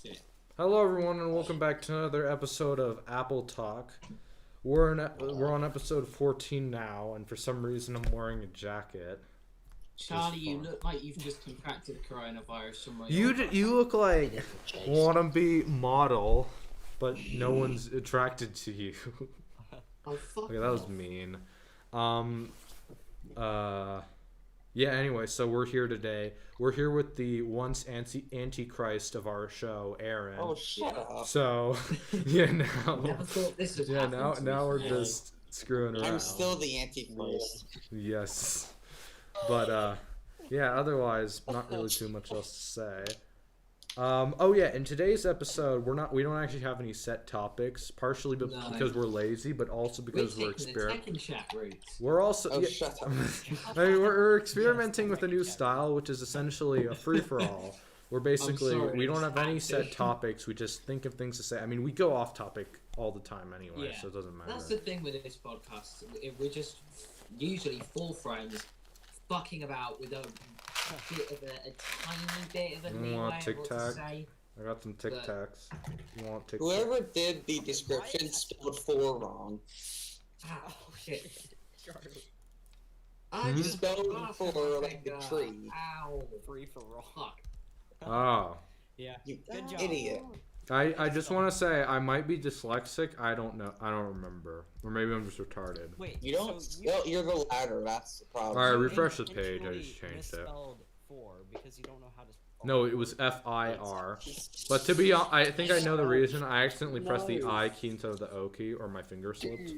shit. Hello, everyone, and welcome back to another episode of AppleTalk. We're on episode 14 now, and for some reason, I'm wearing a jacket. Charlie, you look like you've just contracted coronavirus somewhere. You look like wannabe model, but no one's attracted to you. Oh fuck! Okay, that was mean. Yeah. Anyway, so we're here today. We're here with the once antichrist of our show, Aaron. Oh, shut up. So, yeah, Never thought this would yeah, happen now we're me. just screwing around. I'm still the Antichrist. Yes, but yeah. Otherwise, not really too much else to say. Oh yeah, in today's episode, we don't actually have any set topics, partially because we're lazy, but also because we're experimenting. We're also Shut up. I mean, we're experimenting with a new style, which is essentially a free for all. We're basically we don't have any set topics. We just think of things to say. I mean, we go off topic all the time anyway, so it doesn't matter. That's the thing with this podcast. We're just usually four friends fucking about with a bit of a tiny bit of a leeway of what to say. I got some Tic Tacs. You want Tic Tacs? Whoever did the description spelled 4 wrong. Oh shit. I just spelled 4 like the tree. Ow. Free for all. Oh. Yeah. You Good job. idiot. I just want to say I might be dyslexic. I don't know. I don't remember. Or maybe I'm just retarded. Wait. You don't so spell, you're the latter, that's the problem. Alright, refresh the page. I just changed it. Four because you don't know how to spell. No, it was FIR. But to be honest, I think I know the reason. I accidentally pressed the I key instead of the O key, or my finger slipped.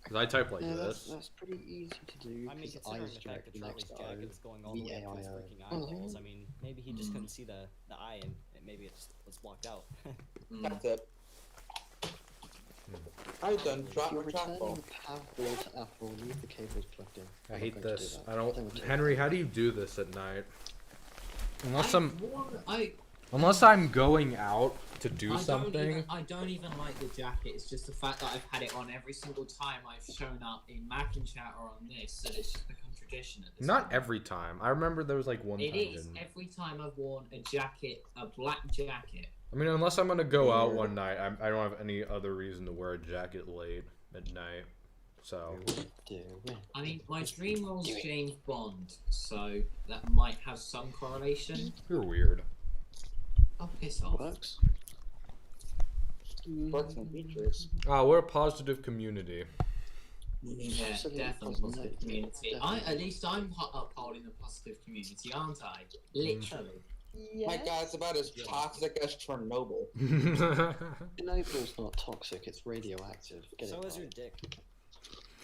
Because I type like this. That's pretty easy to do. I mean, considering the fact that Charlie's jacket is going all the way up to his freaking eyeballs, I mean, maybe he just couldn't see the eye and maybe it just was blocked out. That's it. I've done drop You're or track returning ball. the power to Apple, leave the cables plugged in. I I'm hate not going to this. do that. I don't. Don't do Henry, how do you do this at night? I Unless I'm going out to do something. I don't even like the jacket. It's just the fact that I've had it on every single time I've shown up in Mac and Chat or on this, that it's just become tradition at this Not point. every time. I remember there was like one It time. is. Every time I've worn a jacket, a black jacket. I mean, unless I'm gonna go out one night, I don't have any other reason to wear a jacket late at night. So. Do it. I mean, my dream role is James Bond, so that might have some correlation. You're weird. Oh, piss off. Works. Works and features. We're a positive community. Yeah, Absolutely definitely positive. positive community. At least I'm upholding the positive community, aren't I? Literally. Yes. My God, it's about as toxic as Chernobyl. Chernobyl's not toxic, it's radioactive. Get So it is your right. dick.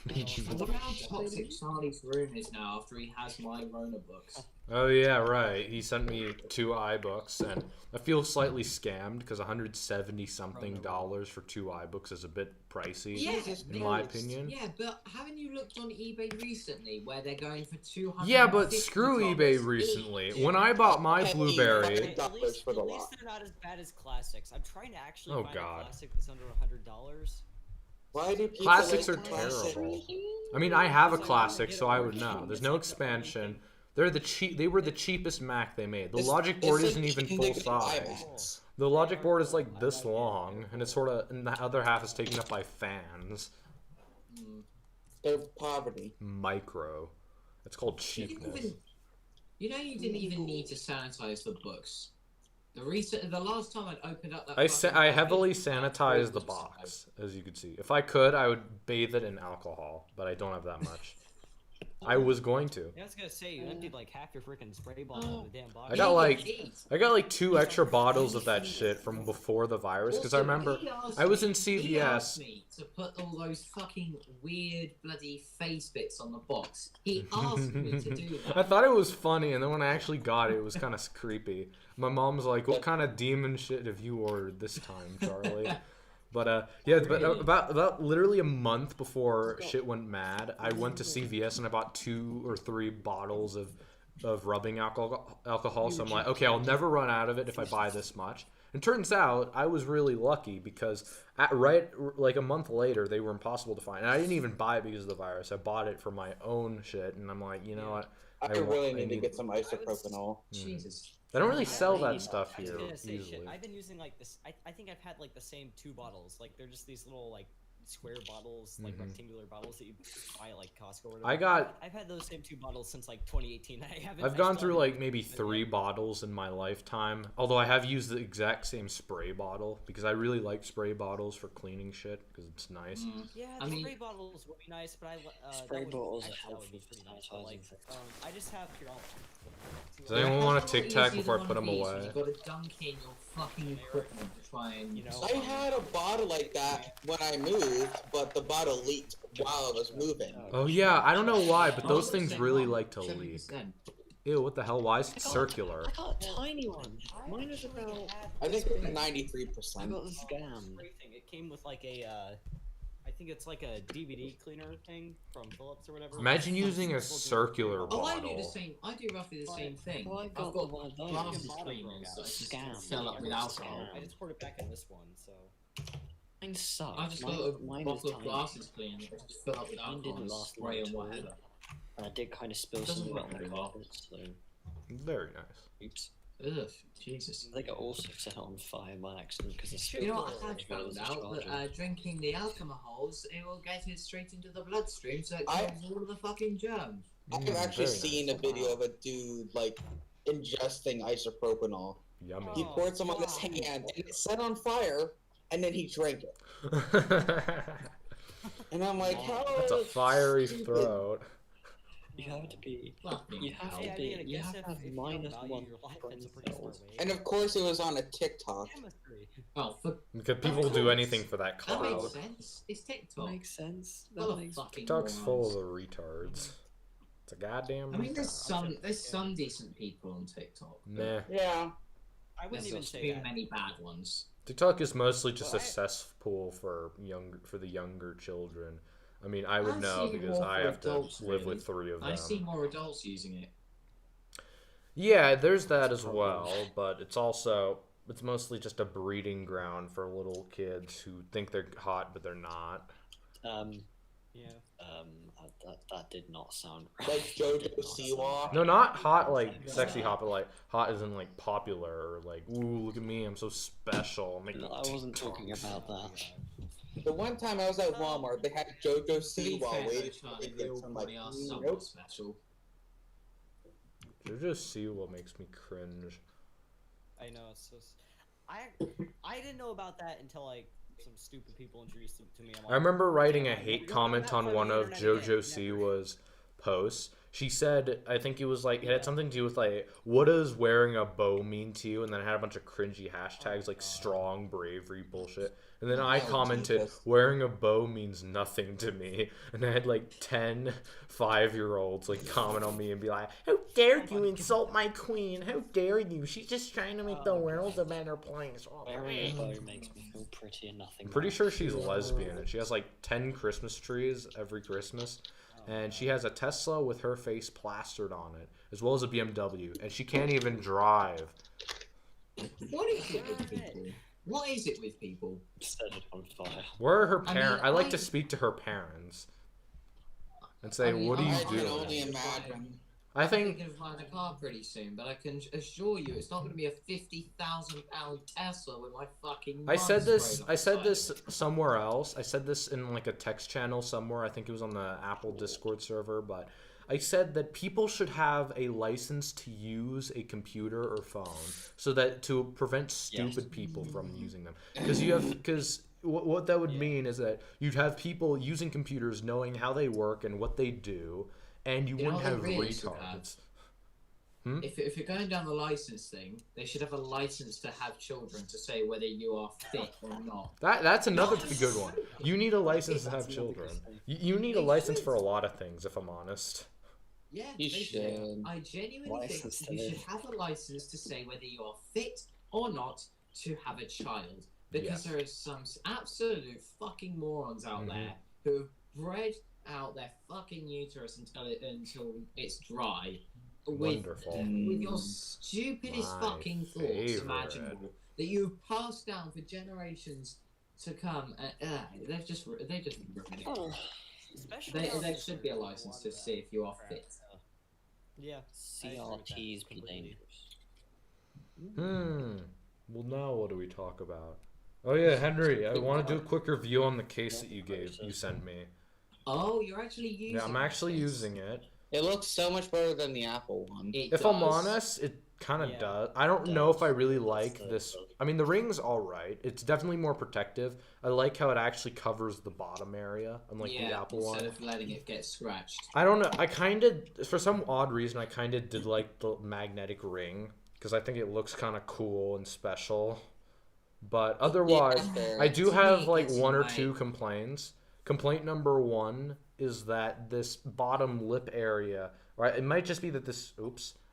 I wonder how toxic Charlie's room is now after he has my Rona books. Oh yeah, right. He sent me 2 iBooks, and I feel slightly scammed because $170 something for 2 iBooks is a bit pricey, in my opinion. Yeah, but haven't you looked on eBay recently where they're going for $200? Yeah, but screw eBay recently. When I bought my Blueberry, Okay, at least for the they're lot. not as bad as classics. I'm trying to actually Oh, find God. a classic that's under $100. Why do people classics are like classic? terrible. I mean, I have a classic, so I would know. There's no expansion. They were the cheapest Mac they made. The logic board It's isn't even full like size. IMAX. The logic board is like this long, and it's sort of, and the other half is taken up by fans. They're poverty. Micro. It's called cheapness. You didn't even need to sanitize the books. The last time I'd opened up that I heavily sanitize the box, as you can see. If I could, I would bathe it in alcohol, but I don't have that much. I was going to. Yeah, I was gonna say, you emptied like half your freaking spray bottle in the damn box. I got like 2 extra bottles of that shit from before the virus, because I remember I was in He asked CVS. me to put all those fucking weird bloody face bits on the box. He asked me to do I that. thought it was funny, and then when I actually got it, it was kind of creepy. My mom's like, "What kind of demon shit have you ordered this time, Charlie?" But yeah, but about literally a month before shit went mad, I went to CVS and I bought 2 or 3 bottles of rubbing alcohol. So I'm like, okay, I'll never run out of it if I buy this much. And turns out I was really lucky because like a month later, they were impossible to find. And I didn't even buy it because of the virus. I bought it for my own shit, and I'm like, you know what? I really need to get some isopropanol. Jesus. They don't really sell I that stuff I was here gonna say, usually. shit, I've been using like this. I think I've had like the same 2 bottles. Like they're just these little like square bottles, like rectangular bottles that you buy at like Costco or whatever. I've had those same 2 bottles since like 2018. I've gone through like maybe 3 bottles in my lifetime. Although I have used the exact same spray bottle because I really like spray bottles for cleaning shit because it's nice. Yeah, spray bottles would be nice, but spray bottles are that would be helpful pretty nice. for But, like, I just have here. Does anyone want a Tic Tac before I put them away? You've got to dunk in your fucking equipment to try and... I had a bottle like that when I moved, but the bottle leaked while I was moving. Oh yeah, I don't know why, but those things really like to leak. 7%. Ew, what the hell? Why is it circular? I got a tiny one. Mine was about. I think it's I 93%. got the scam. It came with like a, I think it's like a DVD cleaner thing from Philips or whatever. Imagine using a circular Oh, I do the bottle. same. I do roughly the same thing. Well, I I've got got one of those. glasses Bottle cleaners that I just Scam. fill up with alcohol. I just poured it back in this one, so. Mine sucked. I just got a bottle of glasses cleaner that I just fill up with Mine alcohol didn't and last spray and long at all. whatever. And I did kind of spill Doesn't some work on the very well. carpet, so. Very nice. Oops. Ugh, Jesus. I think I also set it on fire by accident because the You know what I had as well found as the out? charger. That drinking the alcohols, it will get it straight into the bloodstream, so it I- kills all of the fucking germs. I've Mm, actually very seen a video of a dude like ingesting isopropanol. Yummy. He poured some on his hand and it set on fire, and then he drank it. And I'm like, how? That's a fiery throat. You have to be. Fucking You have hell. to I be. mean, I You guess have to have if you minus don't value 1 your life, brain that's a pretty cells. smart way. And of course, it was on a TikTok. Chemistry. Oh, for Because people do anything for that that makes cloud. sense. It's That TikTok. makes sense. Full That of makes. fucking TikTok's morons. full of the retards. It's a goddamn I mean, there's retard. some decent people on TikTok. but Nah. Yeah. I wouldn't There's even just say too that. many bad ones. TikTok is mostly just Well, a I- cesspool for the younger children. I mean, I would I know see because more I for have to adults, live really. with 3 of I them. see more adults using it. Yeah, there's that as well, but it's mostly just a breeding ground for little kids who think they're hot but they're not. Yeah. That did not sound right. Like That did JoJo not sound Siwa. right. No, not hot like sexy hot, but like hot isn't like popular or like, ooh, look at me, I'm so special. I'm making No, I wasn't talking TikToks. about that. The one time I was at Walmart, they had JoJo To be Siwa fair, waiting though, for Charlie, me. we all I'm like, probably are somewhat nope. special. Just see what makes me cringe. I know. It's just. I didn't know about that until like some stupid people introduced it to me. I'm like, I remember writing a "Damn, I hate never got comment that on from one the of internet JoJo again, never." Siwa's posts. She said, I think it was like, it had something to do with like, what does wearing a bow mean to you? And then it had a bunch of cringy hashtags like strong, bravery, bullshit. And then I Oh, commented, Jesus. wearing a bow means nothing to me. And I had like 10 5-year-olds like comment on me and be like, how dare you insult my queen? How dare you? She's just trying to make the world a better place. Wearing a bow makes me feel pretty and nothing. I'm pretty else. sure she's lesbian and she has like 10 Christmas trees every Christmas. And she has a Tesla with her face plastered on it, as well as a BMW, and she can't even drive. What is it with people? What is it with people? Set it on fire. Where are her I parents? mean, I like I- to speak to her parents and say, I mean, what are you I can doing? only imagine. I I'm think thinking of buying a car pretty soon, but I can assure you it's not going to be a £50,000 Tesla with my fucking. I said mug this. sprayed on I the said side this of it. somewhere else. I said this in like a text channel somewhere. I think it was on the Apple Discord server. But I said that people should have a license to use a computer or phone, so that to prevent stupid people from using them. Because what that would mean is that you'd have people using computers knowing how they work and what they do, and you You know wouldn't what have they really should have? retards. If you're going down the license thing, they should have a license to have children to say whether you are fit or not. That's another good one. You need a license to have children. You need a license for a lot of things, if I'm honest. Yeah, You they should. I genuinely License think to you should live. have a license to say whether you are fit or not to have a child. Because there are some absolute fucking morons out there who have bred out their fucking uterus until it's dry. With Wonderful. your stupidest My fucking thoughts favorite. imaginable. that you've passed down for generations to come. They just ruined it. There should be a license to see if you are fit. Yeah. CRTs be dangerous. Well, now what do we talk about? Oh yeah, Henry, I want to do a quick review on the case that you sent me. Oh, you're actually using it. Yeah, I'm actually using it. It looks so much better than the Apple one. If I'm honest, it kind of does. I don't know if I really like this. I mean, the ring's alright. It's definitely more protective. I like how it actually covers the bottom area, unlike the Apple one. Instead of letting it get scratched. I don't know. I kind of, for some odd reason, I kind of did like the magnetic ring, because I think it looks kind of cool and special. But otherwise, I do have like one or two complaints. Complaint number one is that this bottom lip area, right? It might just be that this,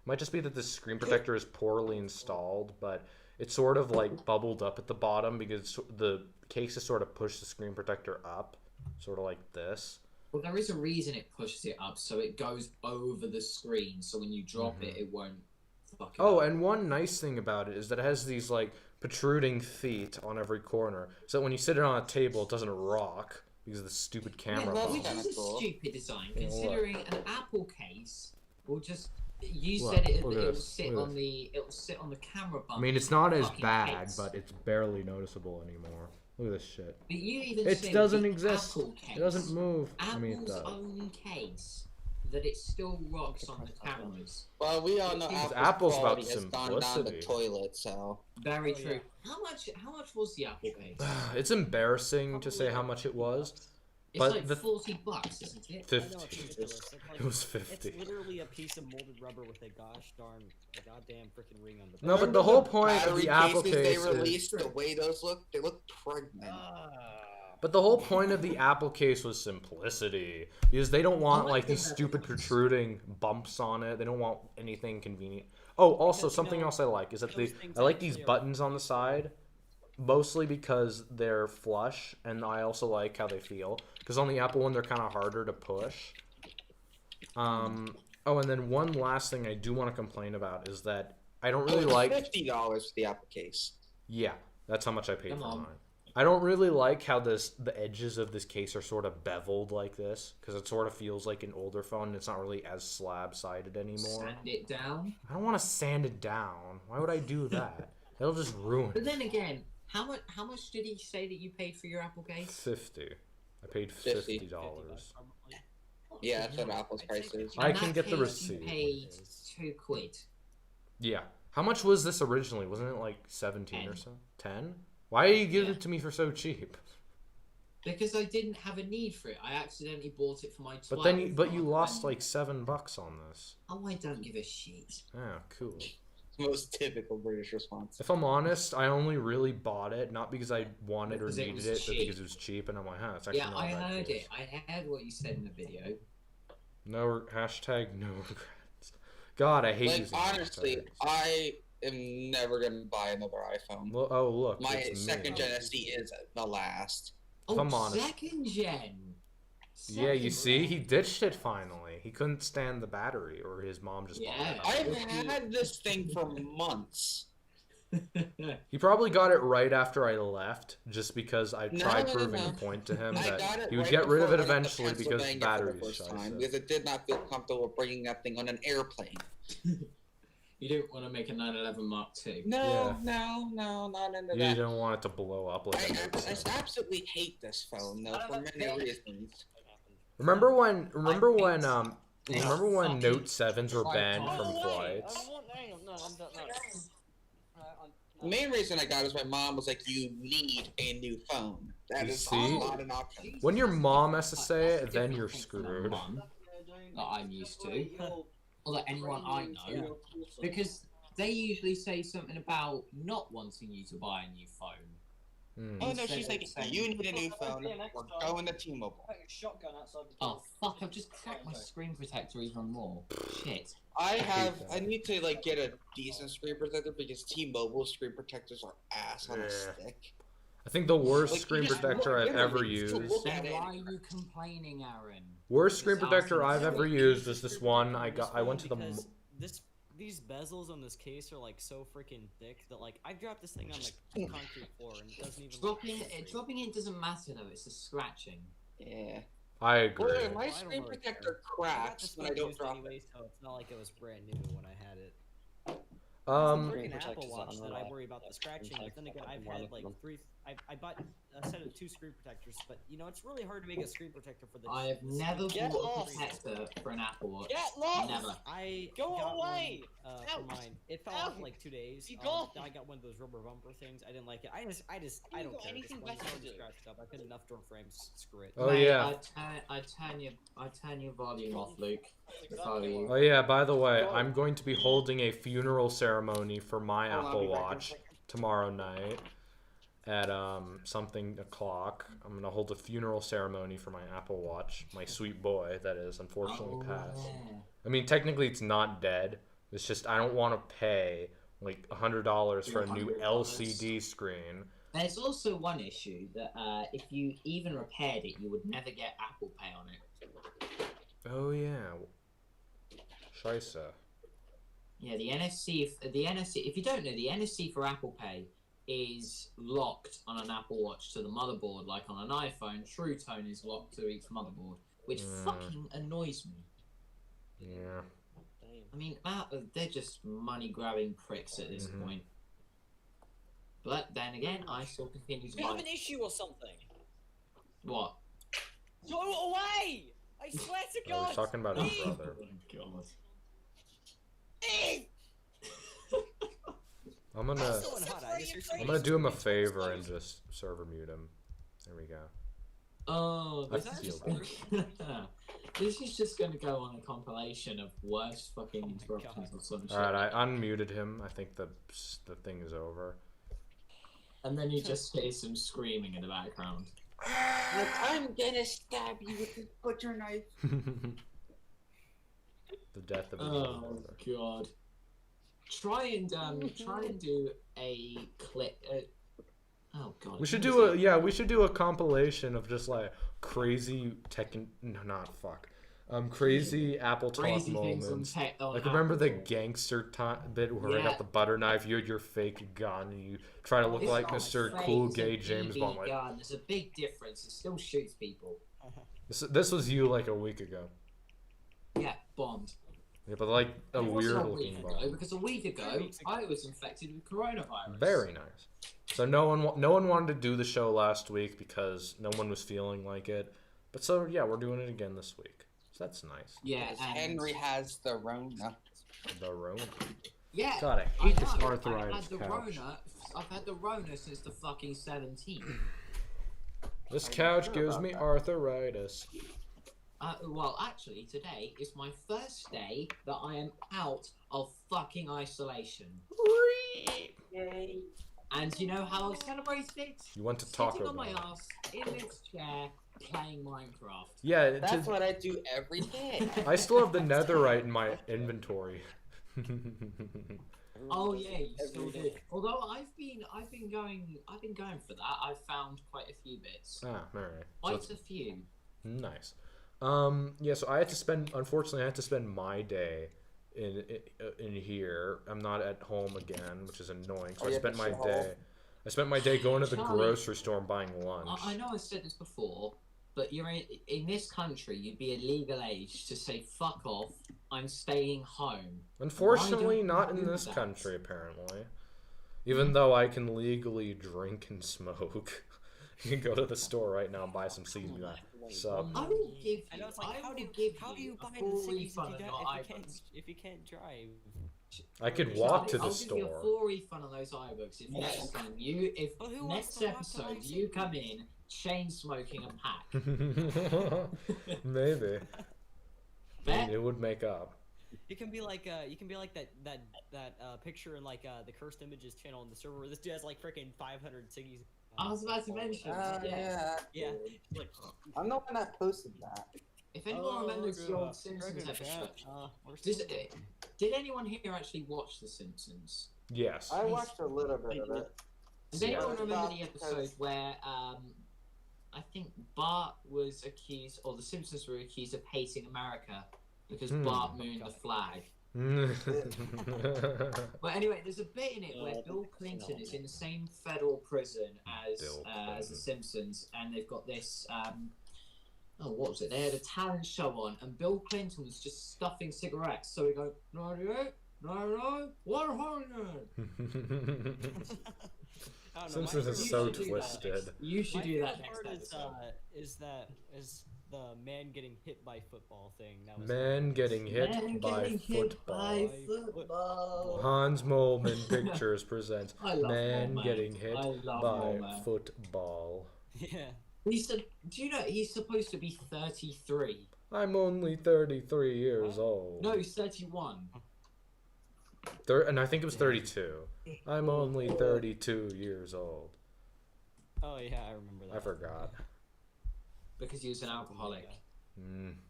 might just be that this screen protector is poorly installed, but it's sort of like bubbled up at the bottom because the case is sort of pushed the screen protector up, sort of like this. Well, there is a reason it pushes it up, so it goes over the screen, so when you drop it, it won't fuck it up. And one nice thing about it is that it has these like protruding feet on every corner, so that when you sit it on a table, it doesn't rock because of the stupid camera. Which is a stupid design, considering an Apple case will just. You said it will sit on the camera bump. I mean, it's not as bad, but it's barely noticeable anymore. Look at this shit. But you even it doesn't exist. Apple case, it doesn't move. Apple's I mean, it does. own case that it still rocks on the cameras. Well, we all know Apple's quality about has gone down the simplicity. toilet, so. Very true. How much was the Apple case? It's embarrassing to say how much it was. It's but like the $40, isn't it? 50. It was 50. It's literally a piece of molded rubber with a goddamn freaking ring on the back. No, but the whole point of the Apple case they released, the way those look, they look pregnant. But the whole point of the Apple case was simplicity. Because they don't want like these stupid protruding bumps on it. They don't want anything convenient. Oh, also something else I like is that I like these buttons on the side. Mostly because they're flush, and I also like how they feel. Because on the Apple one, they're kind of harder to push. Oh, and then one last thing I do want to complain about is that I don't really like... $50 for the Apple case. Yeah, that's how much I paid for mine. I don't really like how the edges of this case are sort of beveled like this, because it sort of feels like an older phone, and it's not really as slab-sided anymore. Sand it down? I don't want to sand it down. Why would I do that? That'll just ruin it. But then again... How much did he say that you paid for your Apple case? 50. I paid $50. Yeah, that's what Apple's price is. I can get the receipt. You paid £2. Yeah. How much was this originally? Wasn't it like 17 or so? 10? Why are you giving it to me for so cheap? Because I didn't have a need for it. I accidentally bought it for my 12. But you lost like $7 on this. Oh, I don't give a shit. Ah, cool. Most typical British response. If I'm honest, I only really bought it not because I wanted or needed it, but because it was cheap, and I'm like, it's actually not I that heard cool. it. I heard what you said in the video. No hashtag no regrets. God, I hate using honestly, hashtags. I am never gonna buy another iPhone. Well, oh look, my second gen SD is the last. If I'm honest. Second gen. Yeah, you see, he ditched it finally. He couldn't stand the battery, or his mom just bought it. I've had this thing for months. He probably got it right after I left, just because I tried proving a point to him that he would get rid of it eventually because the battery is shite. Because it did not feel comfortable bringing that thing on an airplane. You didn't want to make a 911 Mark II. No, not into that. You don't want it to blow up like a Note 7. I absolutely hate this phone, though, for many reasons. Remember when Note 7s were banned from flights? The main reason I got it is my mom was like, "You need a new phone." That is not an option. When your mom has to say it, then you're screwed. That I'm used to, or that anyone I know, because they usually say something about not wanting you to buy a new phone. Oh no, she's like, you need a new phone. We're going to T-Mobile. Oh fuck! I've just cracked my screen protector even more. Shit. I need to like get a decent screen protector because T-Mobile screen protectors are ass on a stick. I think the worst screen protector I've ever used. Then why are you complaining, Aaron? Worst screen protector I've ever used is this one I got. I went to the. these bezels on this case are like so freaking thick that like I dropped this thing on the concrete floor and it doesn't even. Dropping it doesn't matter though. It's the scratching. Yeah. I agree. Well, my screen protector cracks when I don't drop anyway, it. so it's not like it was brand new when I had it. Screen Freaking Apple protectors Watch are that I worry about the scratching, but then again, I've had like I bought a set of 2 screen protectors, but you know it's really hard to make a screen protector for the. I have never Get bought a lost. protector for an Apple Watch. Get lost! Never. I Go got away! One, for mine. It fell off in like 2 days. Be gone! I got one of those rubber bumper things. I didn't like it. I don't care. anything Just one better to do. scratched up. I put enough door frames. Screw it. Oh Mate, yeah. I turn your volume off, Luke. If I were you. Oh yeah, by the way, I'm going to be holding a funeral ceremony for my Hold on, Apple I'll be back in a Watch second. tomorrow night at something o'clock. I'm gonna hold a funeral ceremony for my Apple Watch, my sweet boy that is unfortunately passed. Yeah. I mean, technically it's not dead. It's just I don't want to pay like $100 for a new $100. LCD screen. There's also one issue that if you even repaired it, you would never get Apple Pay on it. Oh yeah. Scheisse. Yeah, the NFC. If you don't know, the NFC for Apple Pay is locked on an Apple Watch to the motherboard, like on an iPhone. True Tone is locked to each motherboard, which fucking annoys me. Yeah. I mean, they're just money-grabbing pricks at this point. But then again, I still continue to You have buy. an issue or something. What? Go away! I swear to I God! was talking about his Leave! brother. God. Leave! I'm gonna I'm gonna do him a favor and just server mute him. There we go. Oh, I this is, feel just this is just going to go on a compilation of worst fucking interruptions or some shit. Alright, I unmuted him. I think the thing is over. And then you just hear some screaming in the background. Like, I'm gonna stab you with this butcher knife. The death of his Oh brother. god. Try and do a clip. Oh god. We should do we should do a compilation of just like crazy crazy AppleTalk crazy things on moments. tech. Like remember the gangster bit where I got the butter knife, you had your fake gun, and you try to look like Mr. Cool Gay James Bond. Like, gun. There's a big difference. It still shoots people. this was you like a week ago. Yeah, Bond. Yeah, but like a It wasn't weird a looking week ago, Bond. because a week ago I was infected with coronavirus. Very nice. So no one wanted to do the show last week because no one was feeling like it. But so yeah, we're doing it again this week. So that's nice. Yeah, Because and Henry has the Rona. The Rona. yeah. God, I hate this know, arthritis couch. I've had the Rona since the fucking 17th. This couch gives me arthritis. Well, actually, today is my first day that I am out of fucking isolation. Yay. And you know how I celebrated it? You went to Taco Sitting on my Bell. ass in this chair playing Minecraft. Yeah, That's what I do every day. I still have the netherite in my inventory. Oh yeah, you still Every do. day. Although I've been going for that. I've found quite a few bits. Ah, alright. So Quite it's a few. nice. Yeah, so unfortunately I had to spend my day in here. I'm not at home again, which is annoying. So I spent my day going to the Charlie, grocery store and buying lunch. I know I said this before, but you're in this country. You'd be a legal age to say "fuck off." I'm staying home. Unfortunately, Why don't not you in do this that? country, apparently. Even though I can legally drink and smoke. You can go to the store right now and buy some seeds. So, I will give you. I know it's like, how do you buy the full cities refund on your if you can't drive? I could walk to the I'll give you a store. full refund on those iBooks if next time But who wants next to walk to episode my you city? come in chain smoking a pack. Maybe. Bet? It would make up. You can be like that picture in like the Cursed Images channel on the server where this dude has like freaking 500 ciggies. I was about to mention. Yeah. Yeah, like I'm the one that posted that. If anyone remembers the old Simpsons episode, did anyone here actually watch The Simpsons? Yes. I watched a little bit of it. Does anyone Yeah. remember the episode where I think Bart was accused, or the Simpsons were accused of hating America because Bart mooned the flag? But anyway, there's a bit in it where Bill Clinton is in the same federal prison as the Simpsons, and they've got this. What was it? They had a talent show on, and Bill Clinton was just stuffing cigarettes. So he go 98, 99, 100. Simpsons is so twisted. You should do that next part episode. is the man getting hit by football thing. That was Man getting hit by football. Hans Moleman Pictures presents Man getting hit by football. Yeah. Do you know he's supposed to be 33? I'm only 33 years old. No, he's 31. And I think it was 32. I'm only 32 years old. Oh yeah, I remember that. I forgot. Because he was an alcoholic.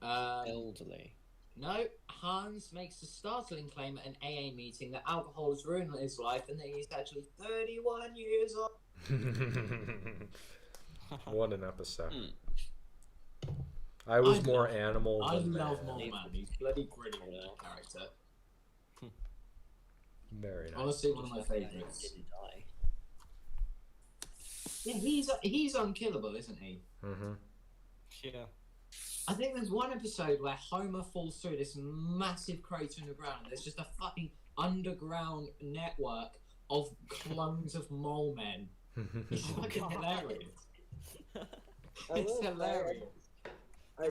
Elderly. No, Hans makes a startling claim at an AA meeting that alcohol has ruined his life and that he's actually 31 years old. What an episode. I was more animal than man. I love Mole Man. He's bloody brilliant in that character. Very nice. Honestly, one of my favourites. Didn't die. Yeah, he's unkillable, isn't he? Mm-hmm. Yeah. I think there's one episode where Homer falls through this massive crater in the ground. There's just a fucking underground network of clones of mole men. It's fucking hilarious. It's hilarious. I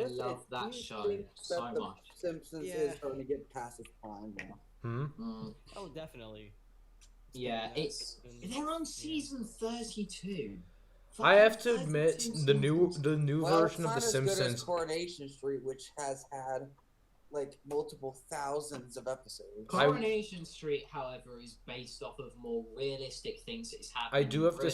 love that show so much. Simpsons is starting to get past its prime now. Oh, definitely. Yeah, they're on season 32. I have to admit, the new version of The As good Simpsons. as Coronation Street, which has had like multiple thousands of episodes. Coronation Street, however, is based off of more realistic things that's happening. I do have to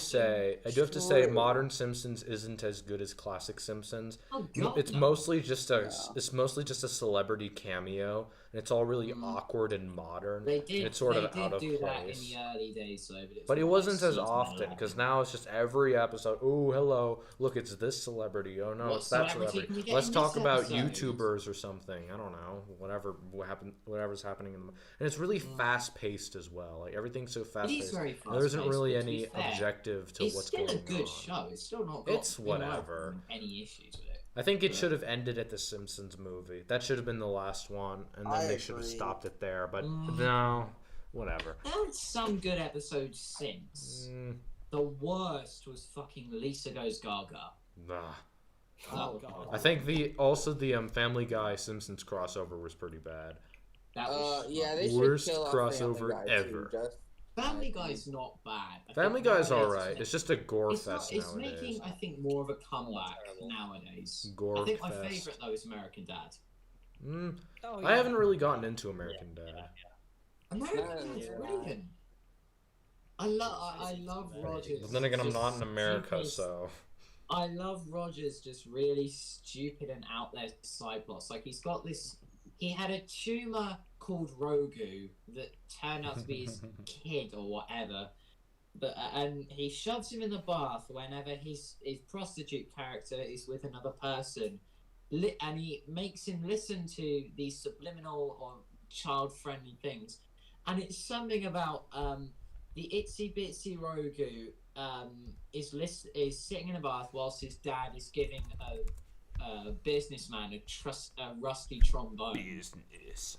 say, modern Simpsons isn't as good as classic Simpsons. Oh, God, it's mostly just a celebrity cameo, and it's all really awkward and modern. They did. It's sort of out of do that in place. the early days, though. But it wasn't as often, because now it's just every episode. Oh, hello! Look, it's this celebrity. Oh no, it's that celebrity. Let's talk about YouTubers or something. I don't know. Whatever's happening in the, and it's really fast paced as well. Like everything's so fast paced. Very fast There isn't really paced, any objective to what's going on. It's still a good show. It's still not. It's whatever. Any issues with it? I think it should have ended at the Simpsons movie. That should have been the last one, and then they should have stopped it there. But no, whatever. There were some good episodes since. The worst was fucking Lisa Goes Gaga. Nah. Oh God. I think the Family Guy Simpsons crossover was pretty bad. That was they should worst kill crossover Family Guy ever. Too, Family Guy's not bad. Family Guy's alright. It's just a gore fest It's nowadays. making, I think, more of a comeback nowadays. Gore I think my fest. favorite though is American Dad. I haven't really gotten into American Dad. American Dad's brilliant. I love Rogers. But then again, I'm not in America, so. I love Rogers' just really stupid and out there side plots. Like he had a tumor called Rogu that turned out to be his kid or whatever. But and he shoves him in the bath whenever his prostitute character is with another person, and he makes him listen to these subliminal or child-friendly things. And it's something about the itsy bitsy Rogu is sitting in a bath whilst his dad is giving a businessman a rusty trombone. Business.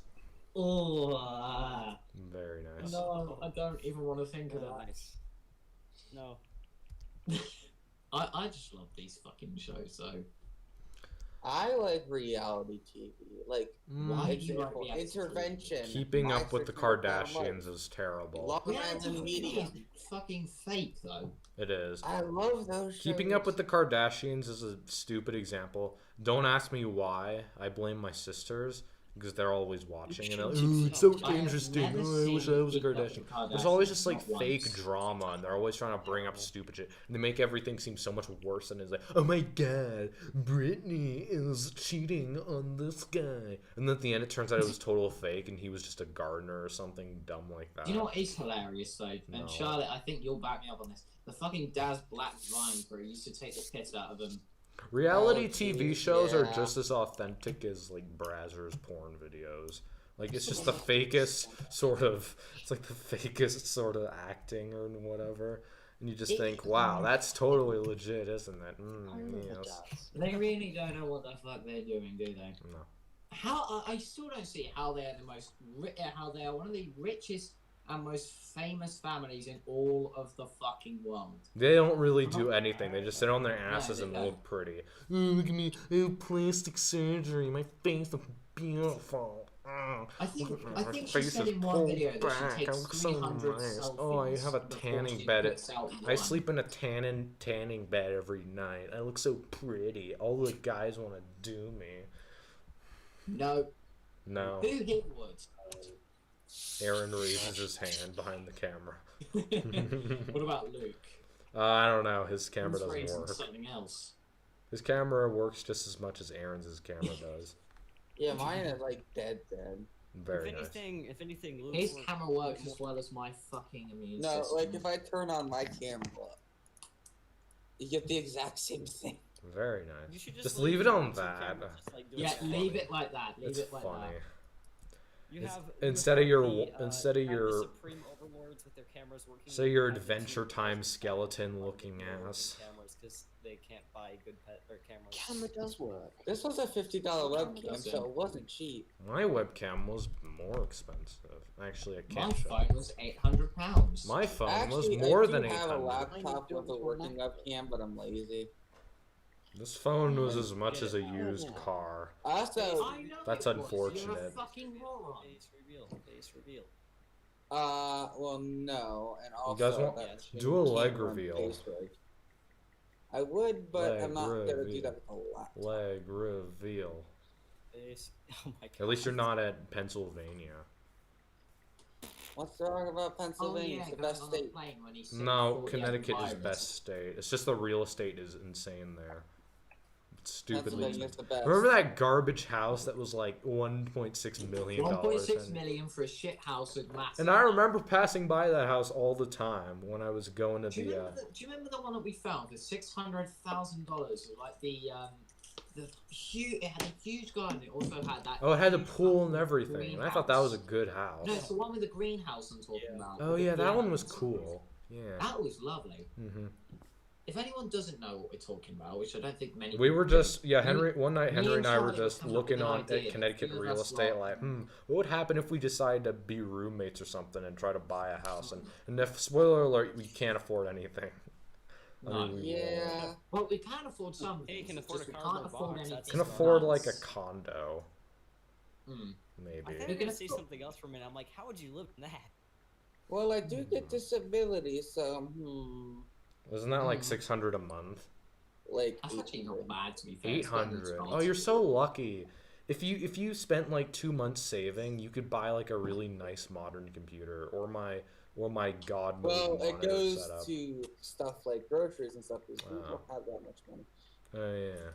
Oh, very nice. No, I don't even want to think of that. Nice. No. I just love these fucking shows. So I like reality TV. Like, why do you like reality Intervention. TV? Keeping Up with the Kardashians is terrible. Media. Fucking fake though. It is. I love those shows. Keeping Up with the Kardashians is a stupid example. Don't ask me why. I blame my sisters because they're always watching and they're like, ooh, it's so interesting. Oh, I wish I was a Kardashian. There's always just like fake drama and they're always trying to bring up stupid shit. And they make everything seem so much worse than it's like, oh my god, Britney is cheating on this guy. And then at the end it turns out it was total fake and he was just a gardener or something dumb like that. Do you know what is hilarious though? No. And Charlotte, I think you'll back me up on this. The fucking Daz Black Vine crew used to take the piss out of him. Reality Oh, TV geez, shows are yeah. just as authentic as like Brazzers porn videos. Like it's just the fakest sort of, it's like the fakest sort of acting or whatever, and you just think, wow, that's totally legit, isn't it? I remember Yes. that. They really don't know what the fuck they're doing, do they? No. How I still don't see how they're how they are one of the richest and most famous families in all of the fucking world. They don't really do anything. They just sit on their asses they and don't. look pretty. Oh, look at me. Oh, plastic surgery. My face looks beautiful. I think My she face said is in one pulled video that back. she I takes look so 300 nice. selfies. Oh, I have a before tanning she bed. puts out I one. sleep in a tanning bed every night. I look so pretty. All the guys want to do me. No. No. Who here would? Aaron raises his hand behind the camera. What about Luke? I don't know. His camera He's doesn't raising work. something else. His camera works just as much as Aaron's camera does. Yeah, mine is like dead. Very if nice. anything, if anything, Luke's His work- camera works as well as my fucking immune No, system. like if I turn on my camera, you get the exact same thing. Very You nice. should Just leave leave it your on Luke's that. camera just, like, doing Yeah, something. leave it like that. Leave It's it like funny. that. You It's- have instead you of your- have the, instead of you have your- the Supreme Overlords with their cameras working. Say your you have the Adventure two Time guys skeleton with looking working ass. cameras because they can't buy good pet or cameras. Camera does work. This was a $50 webcam, Doesn't. so it wasn't cheap. My webcam was more expensive. Actually, I My can't show. phone was £800. My phone Actually, was more I do than have a 800. laptop with a working webcam, but I'm lazy. This phone was as much as a used car. Also, I know That's it was. You're a unfortunate. fucking moron. Face reveal. Face reveal. well, no, and also guys want- that machine do a can't leg run reveal. Facebook. I would, but Leg I'm not gonna do reveal. that with a laptop. Leg reveal. Face. Oh my god. At least you're not at Pennsylvania. What's wrong about Oh Pennsylvania? yeah, It's the going best on the state. plane when he said No, 40 Connecticut is virus. best state. It's just the real estate is insane there. It's stupidly Pennsylvania's expensive. the best. Remember that garbage house that was like $1.6 million? 1.6 million for a shit house with massive. And I remember passing by that house all the time when I was going to Do you, the. do you remember the one that we found for $600,000? Like the huge. It had a huge garden. It also had that. Oh, it had a huge pool and fucking everything. And I thought that was a greenhouse. good house. No, it's the one with the greenhouse I'm talking Yeah. about. Oh with the yeah, that one was pianos. cool. Yeah. That was lovely. hmm If anyone doesn't know what we're talking about, which I don't think many. We people were do, just one night me Henry and and I were Charlotte were just coming up looking with an on idea. at Connecticut Few of real us estate were- like, what would happen if we decided to be roommates or something and try to buy a house? And if, spoiler alert, we can't afford anything. I No. mean, we Yeah. Well, we can afford some. Hey, you can things, afford just a we cardboard can't afford box, anything. that's can It's afford like a else. condo, Hmm. maybe. I thought you You're were gonna gonna say stop. something else for a minute. I'm like, how would you live in that? Well, I do get disability, so Wasn't that like Hmm. 600 a month? like That's actually 800. not bad to be fair. 800. Oh, you're so lucky. If you spent like 2 months saving, you could buy like a really nice modern computer or my god mode Well, it monitor goes setup. to stuff like groceries and stuff because people Wow. don't have that much money. Oh yeah.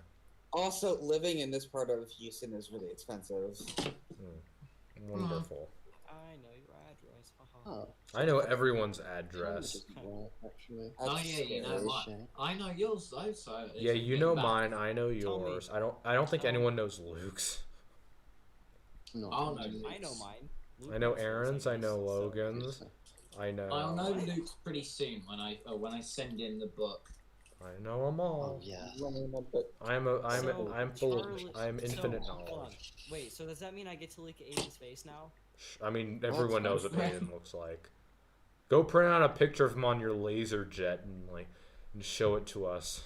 Also, living in this part of Houston is really expensive. Wonderful. I know your address. Haha. Oh, I know everyone's camera address. doesn't work, actually. Oh That's yeah, you know scary. what? Shit. I know yours though, so. it's Yeah, a you bit know bad. mine. I know Tell me. yours. I don't think Tell me. anyone knows Luke's. No, I'll know I Luke's. I know mine. I know Luke knows Aaron's. I know so- Logan's. I know. I'll know Luke's pretty soon when I send in the book. I know them all. Oh, yeah. But I'm full of. Charlie- I'm infinite so, hold on. knowledge. Wait, so does that mean I get to lick Aiden's face now? I mean, everyone knows what okay. Aiden looks like. Go print out a picture of him on your laser jet and show it to us.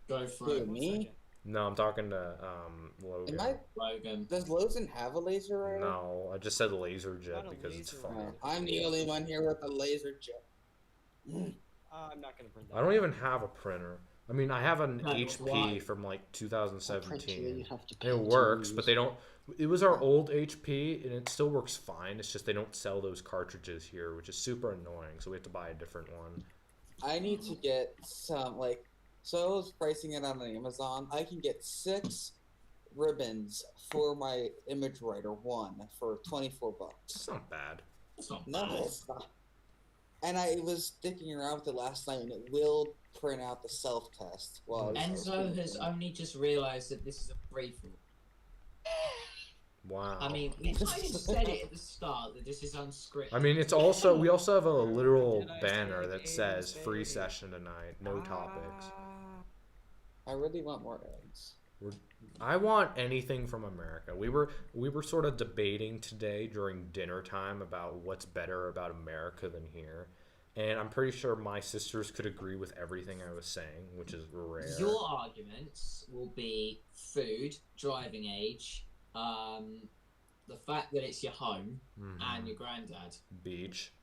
Go for Who, it, One me? second. No, I'm talking to Logan. Logan. Does Lozen have a laser radar? No, I just said laser jet Not a because it's laser funny. radar. I'm the only one here with a laser jet. I'm not gonna print that. I don't even have a printer. I mean, I have an No, HP why? from like Printer, you 2017. have to It pay to works, but use they don't. It was our old HP, and it still works fine. It's just they don't sell those cartridges here, which is super annoying. So we have to buy a different one. I need to get some so I was pricing it on Amazon. I can get 6 ribbons for my image writer one for $24. It's not bad. It's not No, bad. it's not. And I was sticking around with it last night, and it will print out the self-test. Well, Enzo has only just realised that this is a free-for-all. Wow. I mean, we kind of said it at the start that this is unscripted. I mean, it's also we also have a literal banner that says "free session tonight, no topics." I really want more eggs. I want anything from America. We were sort of debating today during dinner time about what's better about America than here. And I'm pretty sure my sisters could agree with everything I was saying, which is rare. Your arguments will be food, driving age, the fact that it's your home, and your granddad. Beach.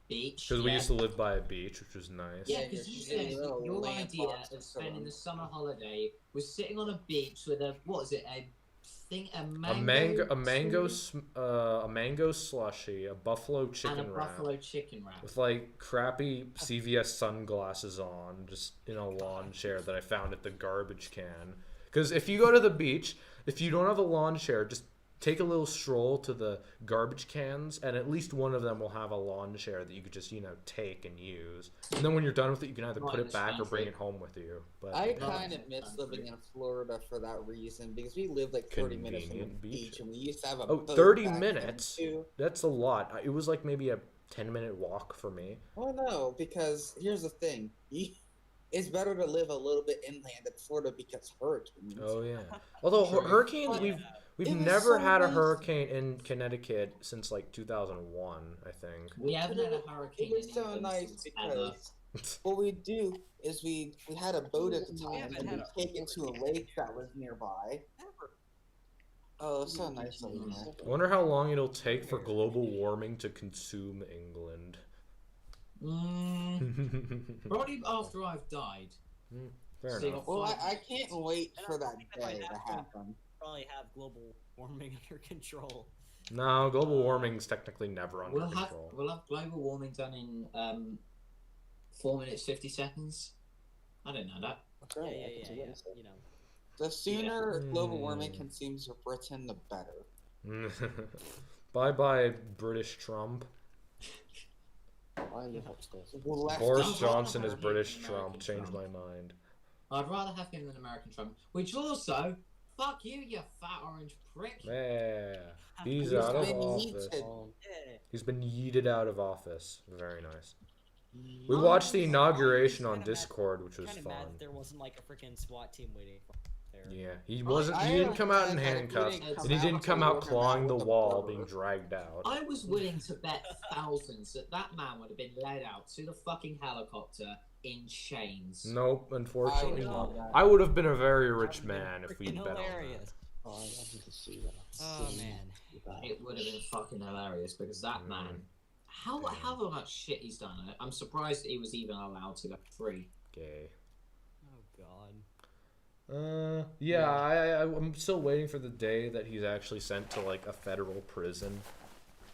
Because we used to live by a beach, which was nice. Yeah, because you said your idea of spending the summer holiday was sitting on a beach with a mango slushy, a buffalo chicken wrap, with like crappy CVS sunglasses on, just in a lawn chair that I found at the garbage can. Because if you go to the beach, if you don't have a lawn chair, just take a little stroll to the garbage cans, and at least one of them will have a lawn chair that you could just, take and use. And then when you're done with it, you can either put it back or bring it home with you. But I kind of miss living in Florida for that reason, because we lived like 30 minutes from the beach, and we used to have a 30 minutes? That's a lot. It was like maybe a 10-minute walk for me. Oh, no, because here's the thing. It's better to live a little bit inland in Florida because hurricanes. Oh, yeah. Although hurricanes, We've never had a hurricane in Connecticut since like 2001, I think. We haven't had a hurricane. It was so nice because what we do is we had a boat at the time and we take it to a lake that was nearby. Oh, it's so nice living there. I wonder how long it'll take for global warming to consume England. Probably after I've died. Fair enough. Well, I can't wait for that day to happen. Probably have global warming under control. No, global warming's technically never under control. We'll have global warming done in 4 minutes 50 seconds. I don't know that. Yeah. The sooner global warming consumes your Britain, the better. Bye, British Trump. I live upstairs. Boris Johnson is British Trump. Changed my mind. I'd rather have him than American Trump. Which also, fuck you, you fat orange prick. Yeah, he's out of office. He's been yeeted out of office. Very nice. We watched the inauguration on Discord, which was fun. Mad there wasn't like a freaking SWAT team waiting for there. Yeah, he wasn't. He didn't come out in handcuffs, and he didn't come out clawing the wall, being dragged out. I was willing to bet thousands that man would have been led out to the fucking helicopter in chains. Nope, unfortunately not. I would have been a very rich man if we'd bet on that. Oh, I wanted to see that. Oh man, it would have been fucking hilarious because that man. How much shit he's done? I'm surprised he was even allowed to go free. Gay. Oh god. Yeah, I'm still waiting for the day that he's actually sent to like a federal prison.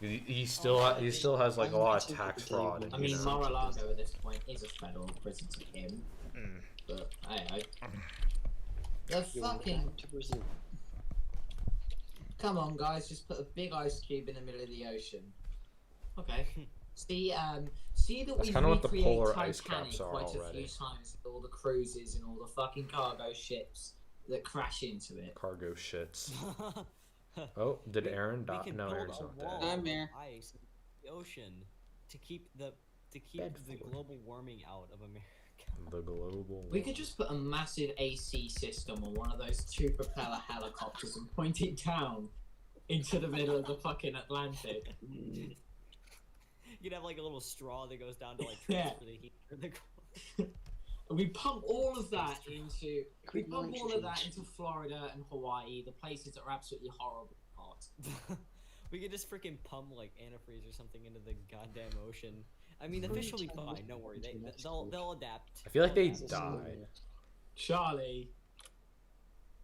He still has like a lot of tax fraud. I mean, Mar-a-Lago at this point is a federal prison to him. But hey, the fucking. Come on, guys, just put a big ice cube in the middle of the ocean. Okay. See that we've recreated Titanic quite a few times with all the cruises and all the fucking cargo ships that crash into it. Cargo shits. Oh, did Aaron die? No, Aaron's not dead. I'm here. Ice in the ocean to keep the global warming out of America. The global. We could just put a massive AC system on one of those 2-propeller helicopters and point it down into the middle of the fucking Atlantic. You'd have like a little straw that goes down to like for the heat. We pump all of that into Florida and Hawaii, the places that are absolutely horrible hot. We could just freaking pump like antifreeze or something into the goddamn ocean. I mean, the fish will be fine. Don't worry, they'll adapt. I feel like they died. Charlie,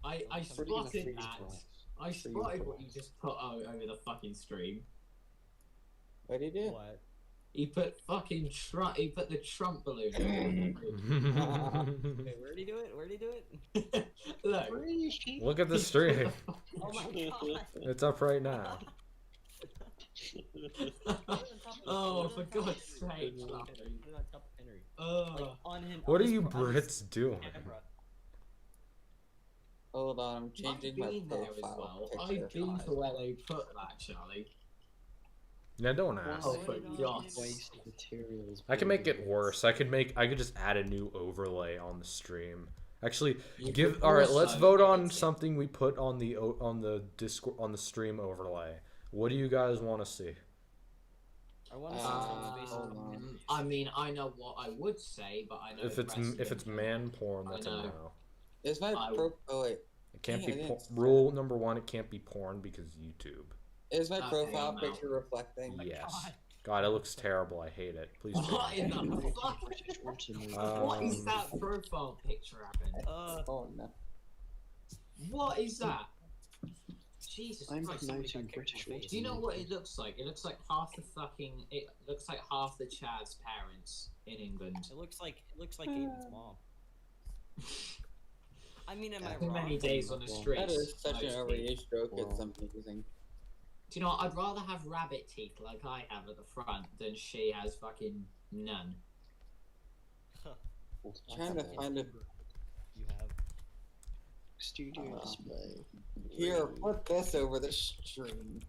I spotted that. I spotted what you just put over the fucking stream. What did he do? What? He put fucking He put the Trump balloon. Wait, where'd he do it? Where'd he do it? Look at the stream. Oh my god! It's up right now. Oh, for God's sake! Put it on top of Henry. Like on him. What on are his you pro- on his Brits doing? camera. Hold on, I'm I've changing my been there as profile well. picture. I've been to where they put that, Charlie. Yeah, don't ask. Oh, for God's Waste materials. I can make it worse. I could just add a new overlay on the stream. Actually, You all right. could Let's also vote on edit it. something we put on the Discord on the stream overlay. What do you guys want to see? I want to see Tom's face hold on on. Henry's. I mean, I know what I would say, but I know If it's man porn, that's a I know. no. Is my I- oh wait, It can't Dang, be I didn't- rule number 1. It can't be porn because YouTube. is my Okay, profile no. picture reflecting? Yes. God. God, it looks terrible. I hate it. Please. What change in it. the fuck? What is Um, that profile picture, Abin? Oh no. What is that? Jesus I'm Christ! somebody promoting got kicked British in the face. Do you know what it looks like? It looks like half the fucking. It looks like half the Chad's parents in England. It looks like Aiden's mom. I mean, am I Too wrong? many days on the streets. That is such an mostly. overused joke. It's Wow. amazing. Do you know what? I'd rather have rabbit teeth like I have at the front than she has fucking none. Trying to find a You have. Studio display. here. Put this over the stream.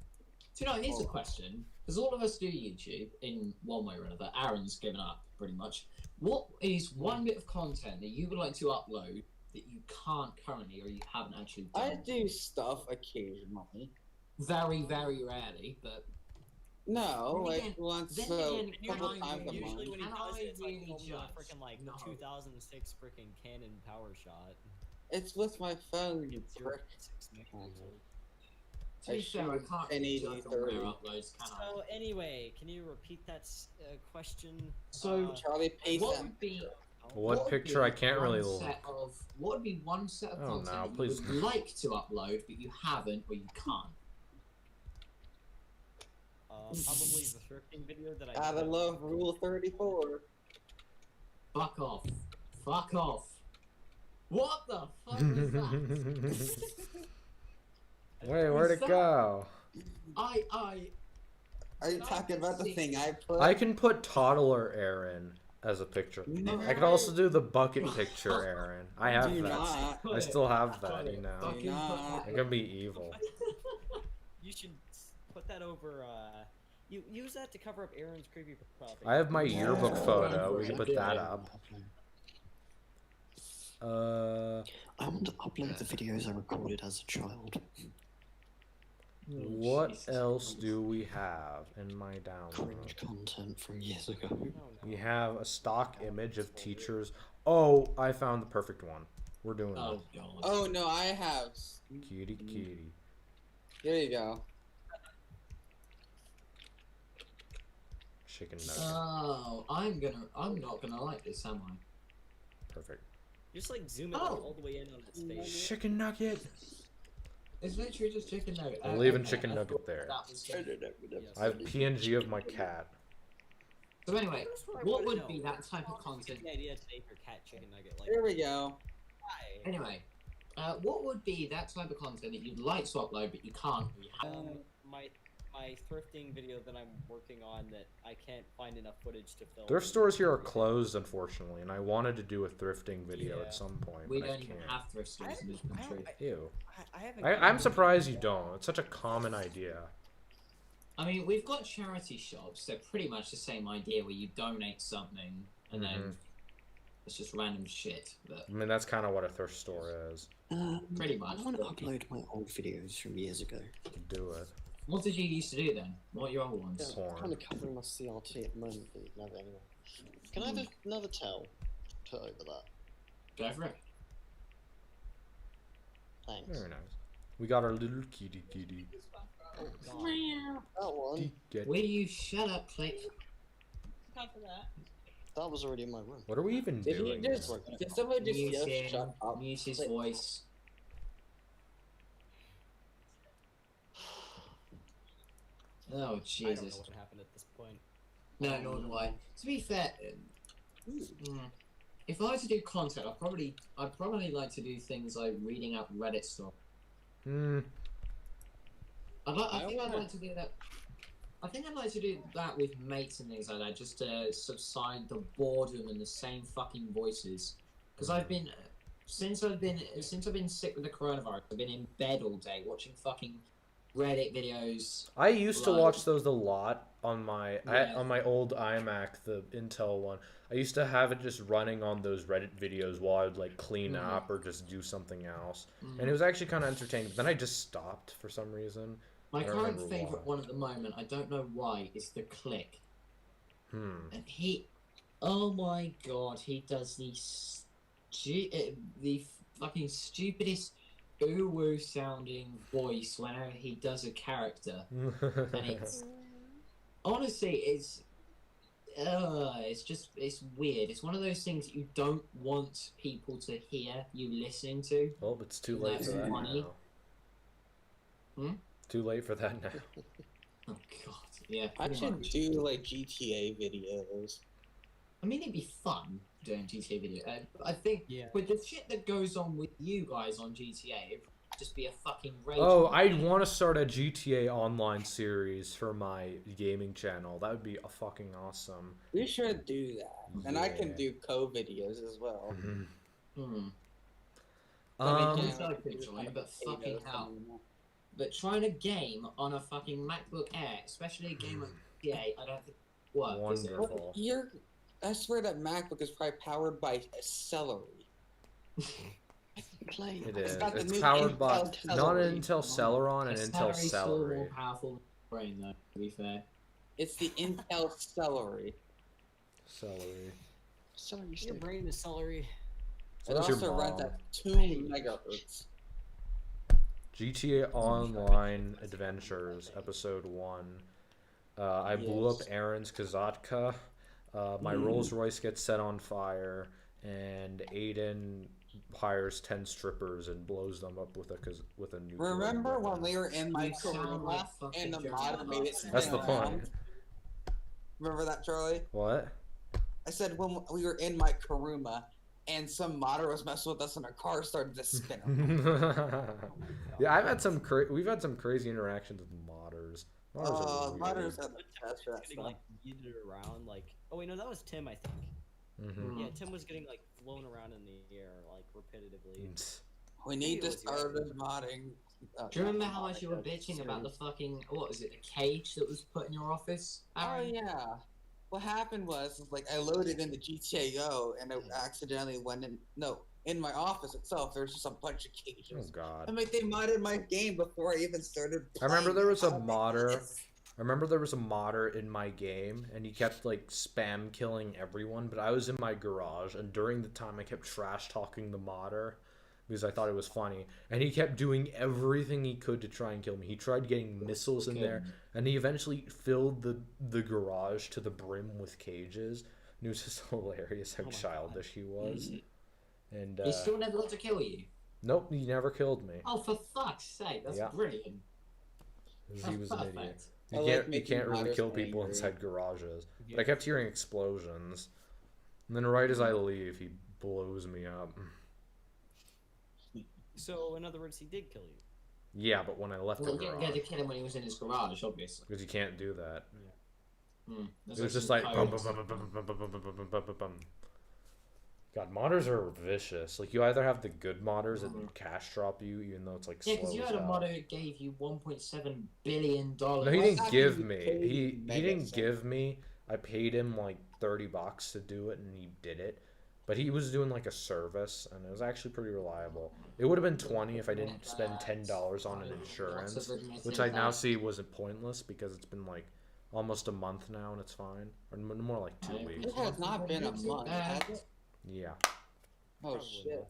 Do you know, here's a question. Because all of us do YouTube in one way or another. Aaron's given up, pretty much. What is one bit of content that you would like to upload that you can't currently or you haven't actually done? I do stuff occasionally. Very, very rarely, but No, Then like again- once then so again, a couple can times a Usually month. when he Can does I it, it's like really holding a judge? freaking like No. 2006 freaking Canon power shot. It's with my phone, you Zero prick. point 6 megapixel. to be I fair, I shoot can't really judge on rare 1080 uploads, can I? So anyway, can you repeat that question? So, Charlie paste what that. would be What would picture? be I can't one really look. set of, what would be one set of Oh, content no, that please. you would like to upload but you haven't or you can't? Probably the thrifting video that I Out of did. love, rule 34. Fuck off. Fuck off. What the fuck was that? Wait, where'd it go? I Are you talking about the thing I put? I can put toddler Aaron as a picture. No. I can also do the bucket picture Aaron. I have Do that. not. I still have that, you know. Fucking not. It can be evil. You should put that over. You use that to cover up Aaron's creepy profile. I have my Yeah. yearbook photo. We Yeah. can put that up. I want to upload the videos I recorded as a child. What Jesus else Christ. do we have in my download? Cringe content from years ago. No, no. We have a stock image of teachers. Oh, I found the perfect one. We're doing Oh it. god. Oh no, I have. Kitty, kitty. Here you go. Chicken nugget. Oh, I'm not gonna like this, am I? Perfect. Just like zoom it Oh. all the way in on its face. Chicken nugget. It's literally just chicken nugget. I'm leaving Okay, chicken I nugget thought there. that was gonna- I have PNG of my cat. So anyway, That's what I what wanna would know. be that type of How long did you content? get the idea to make your cat chicken nugget like Here we go. why? Anyway, what would be that type of content that you'd like to upload but you can't? Or you haven't? My thrifting video that I'm working on that I can't find enough footage to film. Thrift stores here are closed, unfortunately, and I wanted to do a thrifting video Yeah. at some point, We but I don't even can't. have thrift stores in this country. Ew. I haven't. I'm surprised you don't. It's such a common idea. I mean, we've got charity shops. They're pretty much the same idea where you donate something and then it's just random shit. But I mean, that's kind of what a thrift store is. Pretty much. I want to upload my old videos from years ago. Do it. what did you used to do then? What are your old ones? I'm Porn. kind of covering my CRT at the moment, but no, anyway. Can I have another towel put over that? Go for it. Thanks. Very nice. We got our little kitty kitty. Oh, God. That one, Get- Will you shut up, Click? that was already in my room. What are we even Did he doing? just? here? Did someone just Mute yell him, shut up? mute his Click. voice. Oh, I don't know Jesus. what happened at this point. No, nor do I. To be fair, if I were to do content, I'd probably like to do things like reading out Reddit stuff. Hmm. I think I'd like to do that. I think I'd like to do that with mates and things like that, just to subside the boredom and the same fucking voices. Because I've been since I've been sick with the coronavirus, I've been in bed all day watching fucking Reddit videos. I used to watch those a lot on my on my old iMac, the Intel one. I used to have it just running on those Reddit videos while I would like clean up or just do something else, and it was actually kind of entertaining. But then I just stopped for some reason. My current favorite one at the moment, I don't know why, is the Click. And oh my god, he does the fucking stupidest ooh sounding voice whenever he does a character, and it's honestly it's weird. It's one of those things that you don't want people to hear you listening to. Well, it's too late for that now. Too late for that now. Oh god, yeah. I should do like GTA videos. I mean, it'd be fun doing GTA video. I think with the shit that goes on with you guys on GTA, it'd just be a fucking rage. Oh, I'd want to start a GTA Online series for my gaming channel. That would be a fucking awesome. We should do that, and I can do co-videos as well. But fucking hell. But trying a game on a fucking MacBook Air, especially a game like GTA, I don't think it works. Wonderful. I swear that MacBook is probably powered by celery. It is. It's powered by not an Intel Celeron, an Intel Celery. More powerful brain, though. To be fair, it's the Intel Celery. Celery. Your brain is celery. It also runs at 2 megahertz. GTA Online Adventures, Episode 1. I blew up Aaron's Kazatka. My Rolls Royce gets set on fire, and Aiden hires 10 strippers and blows them up with a nuclear. Remember when we were in my Corona and the mod made it? That's the point. Remember that, Charlie? What? I said when we were in my Karuma and some modder was messing with us and our car started to spin. Yeah, we've had some crazy interactions with modders. Modders have the test for that getting, like, yeeted around, like... Oh, wait, no, that was Tim, I think. Yeah, Tim was getting, like, flown around in the air, like, repetitively. We need to start modding. Do you remember how much you were bitching about the fucking... What was it, the cage that was put in your office? Aaron? Oh, yeah. What happened was, like, I loaded into GTA Go, and I accidentally went in... No, in my office itself, there's just a bunch of cages. Oh, God. I mean, they modded my game before I even started playing. I remember there was a modder in my game, and he kept, like, spam killing everyone, but I was in my garage, and during the time I kept trash-talking the modder, because I thought it was funny, and he kept doing everything he could to try and kill me. He tried getting missiles in there, and he eventually filled the garage to the brim with cages, and it was just hilarious how childish he was. And he still never got to kill you? Nope, he never killed me. Oh, for fuck's sake, that's brilliant. He was an idiot. You can't really kill people inside garages. But I kept hearing explosions. And then right as I leave, he blows me up. So, in other words, he did kill you? Yeah, but when I left the garage. You didn't get to kill him when he was in his garage, obviously. Because you can't do that. It was just like... bum, bum, bum, bum, bum, bum, bum, bum, bum, bum. God, modders are vicious. Like, you either have the good modders that cash drop you, even though it's like slow. Yeah, because you had a modder who gave you $1.7 billion. No, he didn't give me. He didn't give me. I paid him like $30 to do it, and he did it. But he was doing like a service, and it was actually pretty reliable. It would have been $20 if I didn't spend $10 on an insurance, which I now see wasn't pointless because it's been like almost a month now, and it's fine. Or more like 2 weeks. It has not been a month. Yeah. Oh shit.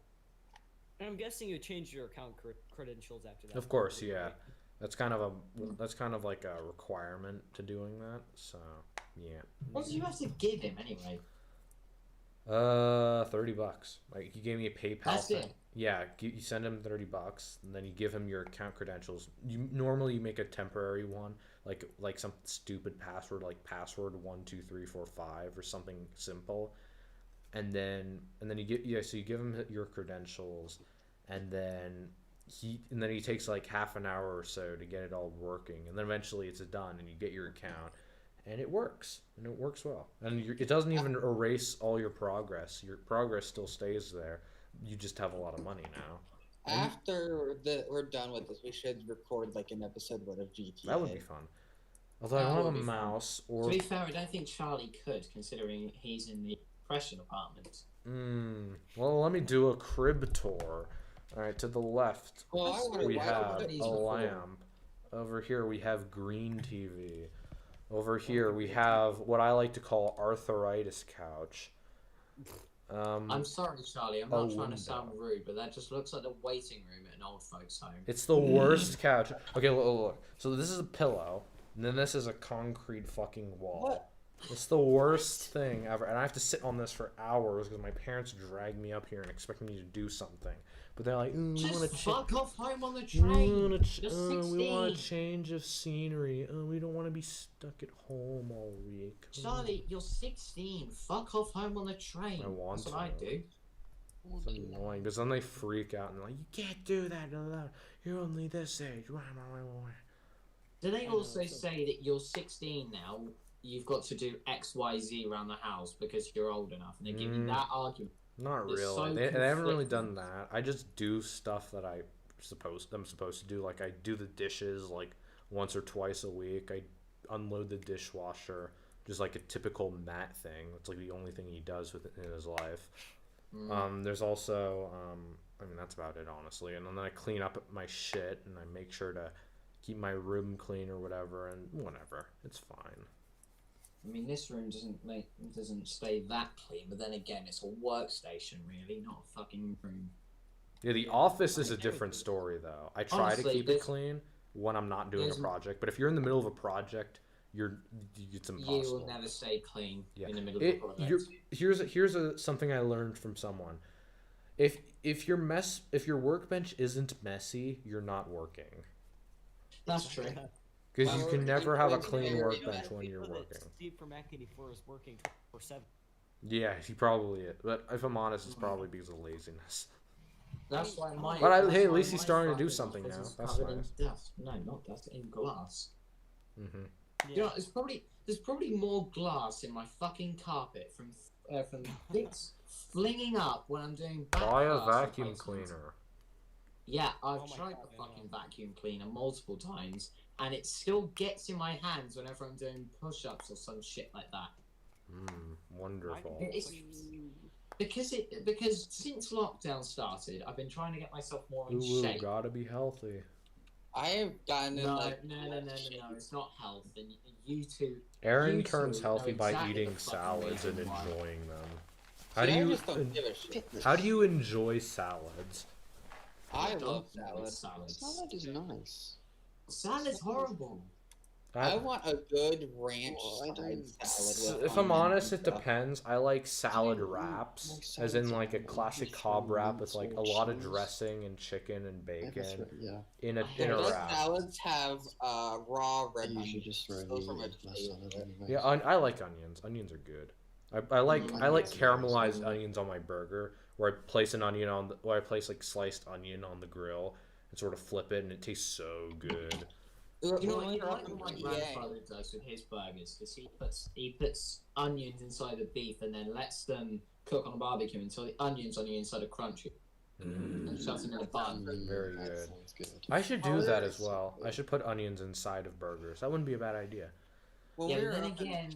And I'm guessing you changed your account credentials after that. Of course, yeah. That's kind of like a requirement to doing that. So, yeah. What did you have to give him anyway? $30. Like, he gave me a PayPal. That's it. Yeah, you send him $30, and then you give him your account credentials. Normally you make a temporary one, like some stupid password, like password 12345 or something simple. And then you give him your credentials, and then then he takes like half an hour or so to get it all working, and then eventually it's done, and you get your account, and it works well, and it doesn't even erase all your progress. Your progress still stays there. You just have a lot of money now. After we're done with this, we should record like an episode of GTA. That would be fun. Although I don't have a mouse or. To be fair, I don't think Charlie could, considering he's in the pressure department. Well, let me do a crib tour. All right, to the left we have a lamp. Over here we have green TV. Over here we have what I like to call arthritis couch. I'm sorry, Charlie. I'm not trying to sound rude, but that just looks like the waiting room at an old folks' home. It's the worst couch. Okay, look. So this is a pillow, and then this is a concrete fucking wall. What? It's the worst thing ever, and I have to sit on this for hours because my parents drag me up here and expect me to do something. But they're like, we want to fuck off home on the train. We want a change of scenery. We don't want to be stuck at home all week. Charlie, you're 16. Fuck off home on the train. That's what I do. It's annoying because then they freak out and they're like, you can't do that. You're only this age. Do they also say that you're 16 now? You've got to do X, Y, Z around the house because you're old enough, and they give you that argument. Not really. So they haven't really done that. I just do stuff that I'm supposed to do. Like I do the dishes like once or twice a week. I unload the dishwasher, just like a typical Matt thing. It's like the only thing he does in his life. There's also I mean that's about it honestly. And then I clean up my shit and I make sure to keep my room clean or whatever, and whatever. It's fine. I mean, this room doesn't stay that clean, but then again, it's a workstation, really, not a fucking room. Yeah, the office is a different story, though. I try to keep it clean when I'm not doing a project, but if you're in the middle of a project, it's impossible. You will never stay clean in the middle of a project. Here's something I learned from someone. If your workbench isn't messy, you're not working. That's true. Because you can never have a clean workbench when you're working. Steve from Mac 84 is working 24/7. Yeah, he probably is. But if I'm honest, it's probably because of laziness. That's why my. But hey, at least he's starting to do something now. That's nice. Dust. No, not dust. In glass. Mm-hmm. Yeah. You know, there's probably more glass in my fucking carpet from bits flinging up when I'm doing. Buy a vacuum cleaner. Yeah, I've tried the fucking vacuum cleaner multiple times, and it still gets in my hands whenever I'm doing push-ups or some shit like that. Wonderful. Because since lockdown started, I've been trying to get myself more in shape. Gotta be healthy. I have gotten in no, it's not health. And you two. Aaron turns healthy by eating salads and enjoying them. How do you enjoy salads? I love salad. Salad is nice. Salad's horrible. I want a good ranch salad. If I'm honest, it depends. I like salad wraps, as in like a classic Cobb wrap with like a lot of dressing and chicken and bacon in a wrap. Salads have raw red onions. Yeah, I like onions. Onions are good. I like caramelized onions on my burger, where I place an onion where I place like sliced onion on the grill and sort of flip it, and it tastes so good. You know what my grandfather does with his burgers? Because he puts onions inside the beef and then lets them cook on a barbecue until the onions on the inside are crunchy. And shoves them in a bun. Very good. I should do that as well. I should put onions inside of burgers. That wouldn't be a bad idea. Well, then again,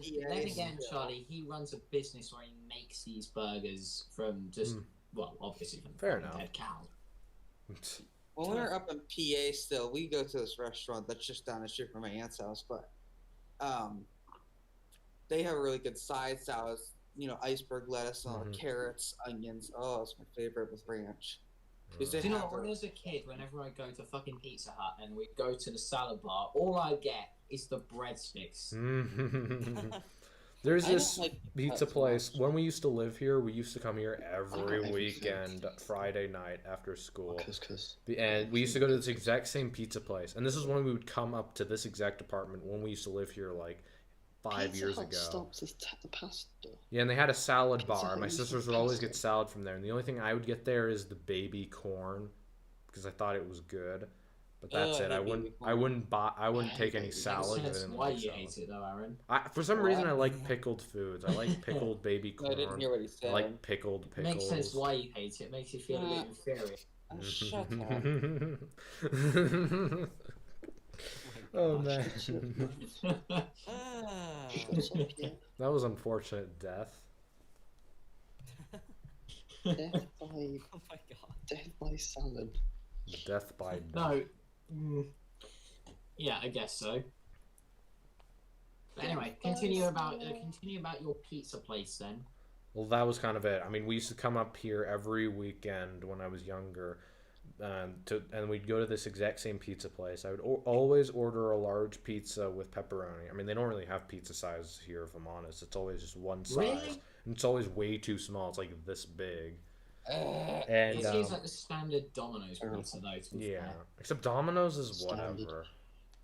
Charlie, he runs a business where he makes these burgers from obviously from fair enough. Dead cow. When we were up in PA still, we go to this restaurant that's just down the street from my aunt's house, but they have really good side salads, iceberg lettuce, carrots, onions. Oh, it's my favorite with ranch. Do you know what, when I was a kid, whenever I go to fucking Pizza Hut and we go to the salad bar, all I get is the breadsticks. There's this pizza place. When we used to live here, we used to come here every weekend, Friday night after school. And we used to go to this exact same pizza place. And this is when we would come up to this exact apartment when we used to live here like 5 years ago. Stops the pasta. Yeah, and they had a salad bar. My sisters would always get salad from there. And the only thing I would get there is the baby corn. because I thought it was good. But that's it. I wouldn't take any salad if I didn't why like you salad. hate it though, Aaron. For some reason, I like pickled foods. I like pickled baby No, I didn't corn. hear what he I said. like pickled pickles. Makes sense why you hate it. It makes you feel a bit inferior. Shut up. Oh man. That was unfortunate death. Death by Oh my god. death by salad. Death by No. Yeah, I guess so. But anyway, continue about your pizza place then. Well, that was kind of it. I mean, we used to come up here every weekend when I was younger, and we'd go to this exact same pizza place. I would always order a large pizza with pepperoni. I mean, they don't really have pizza sizes here, if I'm honest. It's always just one size, Really? and it's always way too small. It's like this big. It seems like the standard Domino's pizza though. To be Yeah, fair. except Domino's is Standard. whatever.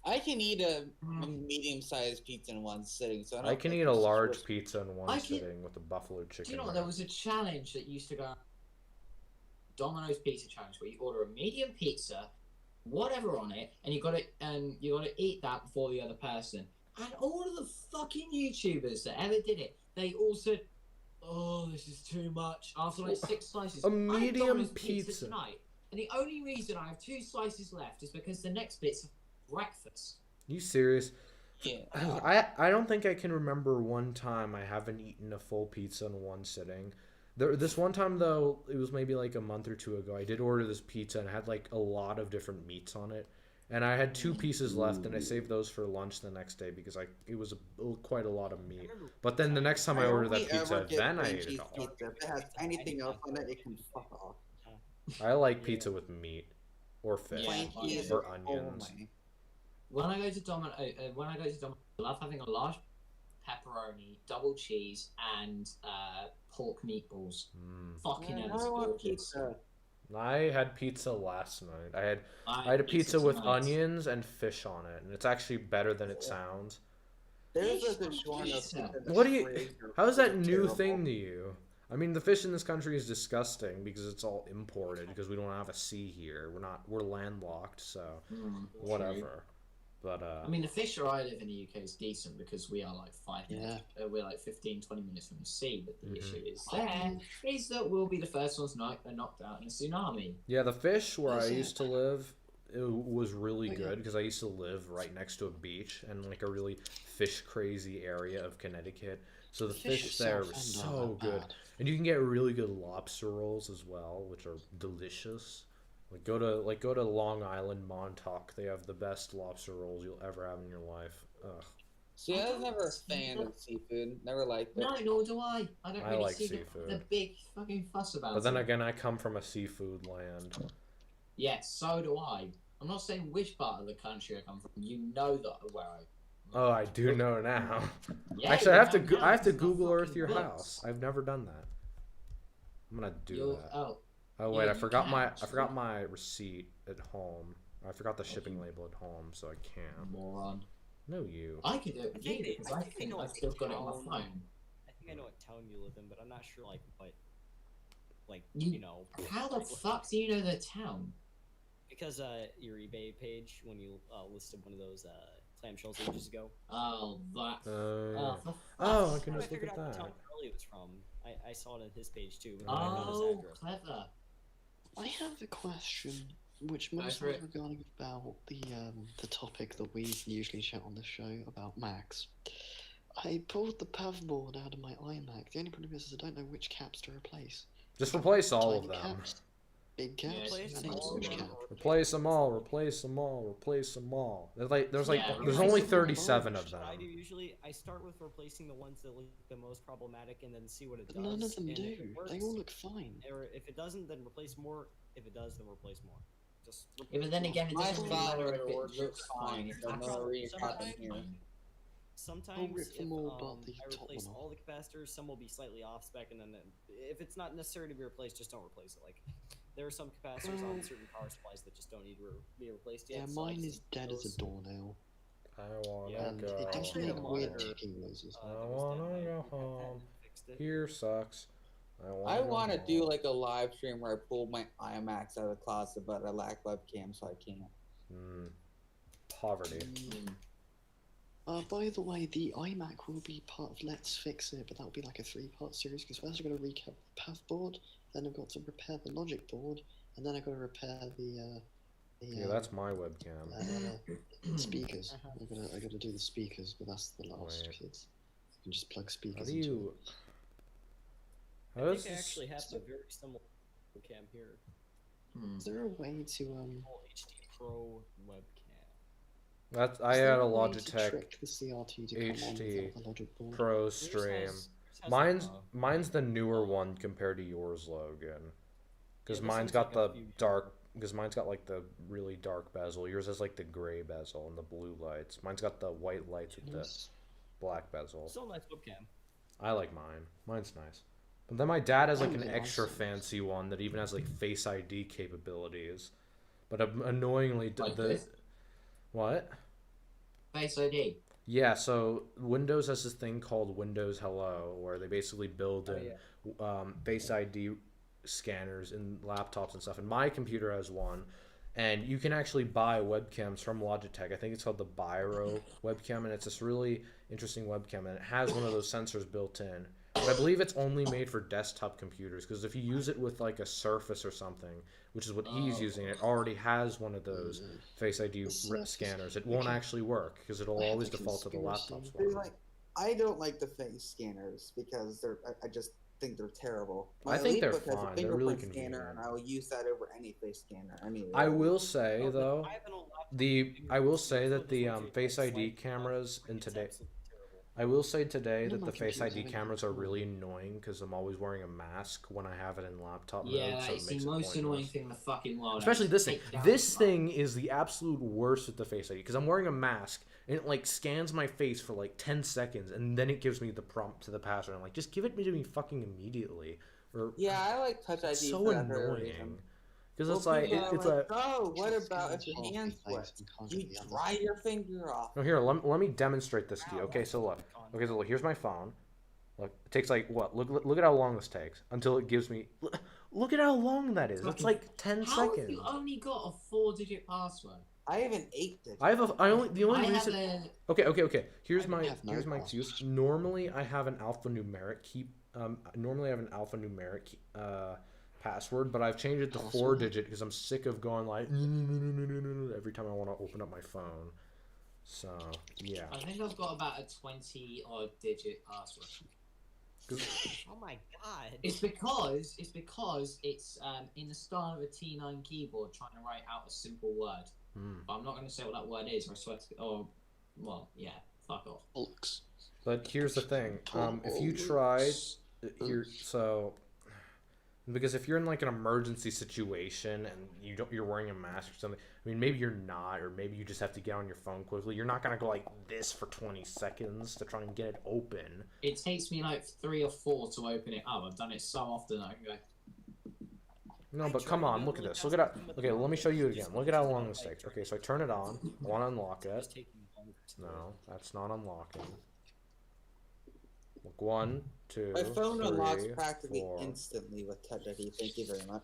I can eat a medium-sized pizza in one sitting, so I can eat a large pizza in one sitting with a buffalo chicken. Do you know what? There was a challenge that used to go. Domino's pizza challenge where you order a medium pizza, whatever on it, and you got to eat that before the other person. And all of the fucking YouTubers that ever did it, they all said, "Oh, this is too much." After like 6 slices, A I had medium Domino's pizza tonight, and the only reason I have 2 slices left is because the next bit's breakfast. You serious? Yeah. I don't think I can remember one time I haven't eaten a full pizza in one sitting. This one time though, it was maybe like a month or 2 ago. I did order this pizza and it had like a lot of different meats on it, and I had 2 pieces left, and I saved those for lunch the next day because it was quite a lot of meat. But then the next time I ordered that pizza, then I ate it all. Pizza. If it has anything else on it, it can fuck off. I like pizza with meat or fish Yeah, or onions. When I go to Domino's, I love having a large pepperoni, double cheese, and pork meatballs. Fucking hell, it's gorgeous. I had pizza last night. I had a pizza with onions and fish on it, and it's actually better than it sounds. There's a DiGiorno pizza. What do you? How is that a new thing to you? I mean, the fish in this country is disgusting because it's all imported because we don't have a sea here. We're landlocked, so whatever. But I mean, the fish where I live in the UK is decent because we are like 5 minutes. We're like 15-20 minutes from the sea. But the issue is that we'll be the first ones knocked out in a tsunami. Yeah, the fish where I used to live, it was really good because I used to live right next to a beach and like a really fish crazy area of Connecticut. So the fish there was so good, and you can get really good lobster rolls as well, which are delicious. Go to Long Island, Montauk. They have the best lobster rolls you'll ever have in your life. Ugh. See, I was never a fan of seafood. Never liked it. No, nor do I. I don't really like see seafood. the big fucking fuss about it. But then again, I come from a seafood land. Yes, so do I. I'm not saying which part of the country I come from. You know that where I. Oh, I do know now. Yeah, Actually, I have to it's not Google Earth fucking your books. house. I've never done that. I'm gonna do that. Oh, Oh wait, yeah, I forgot you can, my receipt at home. I forgot the shipping label at home, so I can't. moron. No, you. I could do it with you because I think I've still got it on my phone. I think I know what town you live in, but I'm not sure like what, How the fuck do you know the town? Because your eBay page when you listed one of those clamshells ages ago. Oh, that. I can I just look figured at out the town that. Charlie was from. I saw it on his page too. But I didn't know his Oh, address. clever. I have a question, which Go most for it. regarding about the topic that we usually chat on the show about Macs. I pulled the pav board out of my iMac. The only problem is I don't know which caps to replace. Just replace all of Tiny them. caps, big caps, Replace and all which of them. cap. Replace them all. Replace them all. Replace them all. There's Yeah, only replace 37 of What I them. do usually, I start with replacing the ones that look the most problematic, and then see what it But does. none of them and do. if it works, They all look fine. Or if it doesn't, then replace more. If it does, then replace more. Just Yeah, but then again, it My doesn't really father matter if it works looks fine. If fine. that's No not reason fine. here. sometimes rip if them all but the I top replace one off. all the capacitors, some will be slightly off spec, and then if it's not necessary to be replaced, just don't replace it. Like there are some capacitors on certain power supplies that just don't need to be replaced yet. Yeah, so I mine just is dead as those. a doornail, I wanna Yeah, and go. it does Actually, make the weird monitor, ticking noises. I that was wanna dead, go I home. fixed it. Here sucks. I want to do like a live stream where I pull my iMacs out of the closet, but I lack webcam, so I can't. Poverty. By the way, the iMac will be part of Let's Fix It, but that'll be like a 3-part series, because first I've got to recap the path board, then I've got to repair the logic board, and then I've got to repair the yeah, that's my webcam. Speakers. I gotta do the speakers, but that's the last, because you can just plug speakers into it. I think I actually have a very similar webcam here. Is there a way to HD Pro webcam? I had a Logitech trick the CRT to come on HD the logic board? Pro stream. Mine's the newer one compared to yours, Logan. Because mine's got the dark. Because mine's got like the really dark bezel. Yours has like the gray bezel and the blue lights. Mine's got the white lights with the black bezel. Still a nice webcam. I like mine. Mine's nice. But then my dad has like an extra fancy one that even has like Face ID capabilities. But annoyingly, what? Face ID. Yeah, so Windows has this thing called Windows Hello, where they basically build in Face ID scanners in laptops and stuff. And my computer has one, and you can actually buy webcams from Logitech. I think it's called the Biro webcam, and it's this really interesting webcam, and it has one of those sensors built in. But I believe it's only made for desktop computers, because if you use it with like a Surface or something, which is what he's using, it already has one of those Face ID scanners. It won't actually work, because it'll always default to the laptop's one. I don't like the face scanners, because I just think they're terrible. I think they're fine. They're really convenient. And I will use that over any face scanner. I will say though, I will say that the Face ID cameras in today. I will say today that the Face ID cameras are really annoying, because I'm always wearing a mask when I have it in laptop mode. Yeah, so it's the most annoying thing in the fucking world. Especially this thing. This thing is the absolute worst with the Face ID, because I'm wearing a mask and it like scans my face for like 10 seconds and then it gives me the prompt to the password. I'm like, just give it to me fucking immediately. Or yeah, I like Touch ID. It's so annoying. Because it's like, oh, what about if your hands sweat? You dry your finger off. No, here, let me demonstrate this to you. Okay, so look. Okay, so look, here's my phone. Look, it takes like, what? Look at how long this takes until it gives me... Look at how long that is. It's like 10 seconds. How have you only got a 4-digit password? I have an 8-digit. Okay. Here's my excuse. Normally, I have an alphanumeric key. Normally, I have an alphanumeric password, but I've changed it to 4-digit because I'm sick of going like every time I want to open up my phone. So yeah. I think I've got about a 20-odd digit password. Oh my god! It's because it's in the style of a T9 keyboard trying to write out a simple word. But I'm not going to say what that word is, or I swear to... Oh, well, yeah, fuck off. But here's the thing. If you tried... Because if you're in like an emergency situation and you're wearing a mask or something, I mean, maybe you're not, or maybe you just have to get on your phone quickly. You're not going to go like this for 20 seconds to try and get it open. It takes me like 3 or 4 to open it up. I've done it so often that I can go... No, but come on, look at this. Look at how... Okay, let me show you it again. Look at how long this takes. Okay, so I turn it on. I want to unlock it. No, that's not unlocking. Look, 1, 2, my phone 3, unlocks practically 4. instantly with Touch ID. Thank you very much.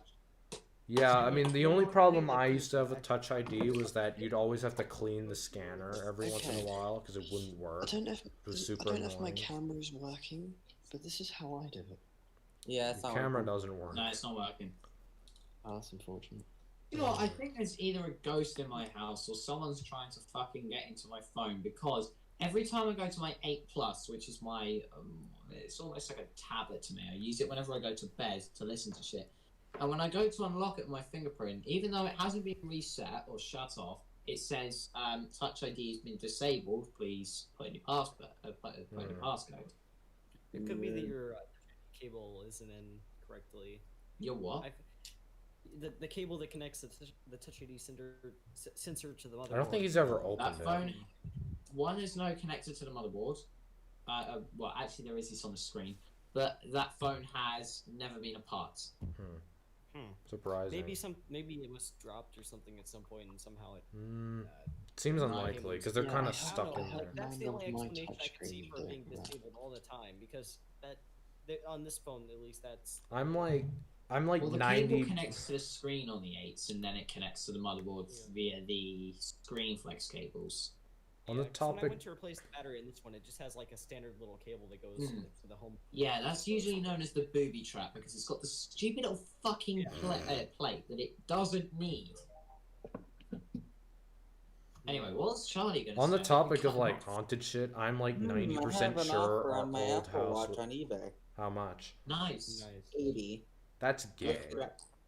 Yeah, I mean, the only problem I used to have with Touch ID was that you'd always have to clean the scanner every once in a while because it wouldn't work. I don't know if my camera's working, but this is how I do it. Yeah, it's the camera doesn't work. No, it's not working. Oh, that's unfortunate. You know what, I think there's either a ghost in my house or someone's trying to fucking get into my phone, because every time I go to my 8 Plus, which is my, it's almost like a tablet to me. I use it whenever I go to bed to listen to shit. And when I go to unlock it with my fingerprint, even though it hasn't been reset or shut off, it says Touch ID has been disabled. Please put in your passcode. It could be that your cable isn't in correctly. Your what? The cable that connects the Touch ID sensor to the motherboard. I don't think he's ever opened that phone. One is no connected to the motherboard. Well, actually, there is this on the screen, but that phone has never been apart. Surprising. Maybe it was dropped or something at some point, and somehow it. Seems unlikely because they're kind of stuck in there. That's the only explanation I can see for being disabled all the time, because on this phone at least. I'm like Well, the 90. cable connects to the screen on the 8s, and then it connects to the motherboard via the screen flex cables. On the topic, when I went to replace the battery in this one, it just has like a standard little cable that goes to the home. Yeah, that's usually known as the booby trap because it's got the stupid little fucking plate that it doesn't need. Anyway, what's Charlie gonna say? on the topic of like haunted shit, I'm like 90% sure our on my old Apple house. Watch on eBay. How much? Nice. 80. That's gay.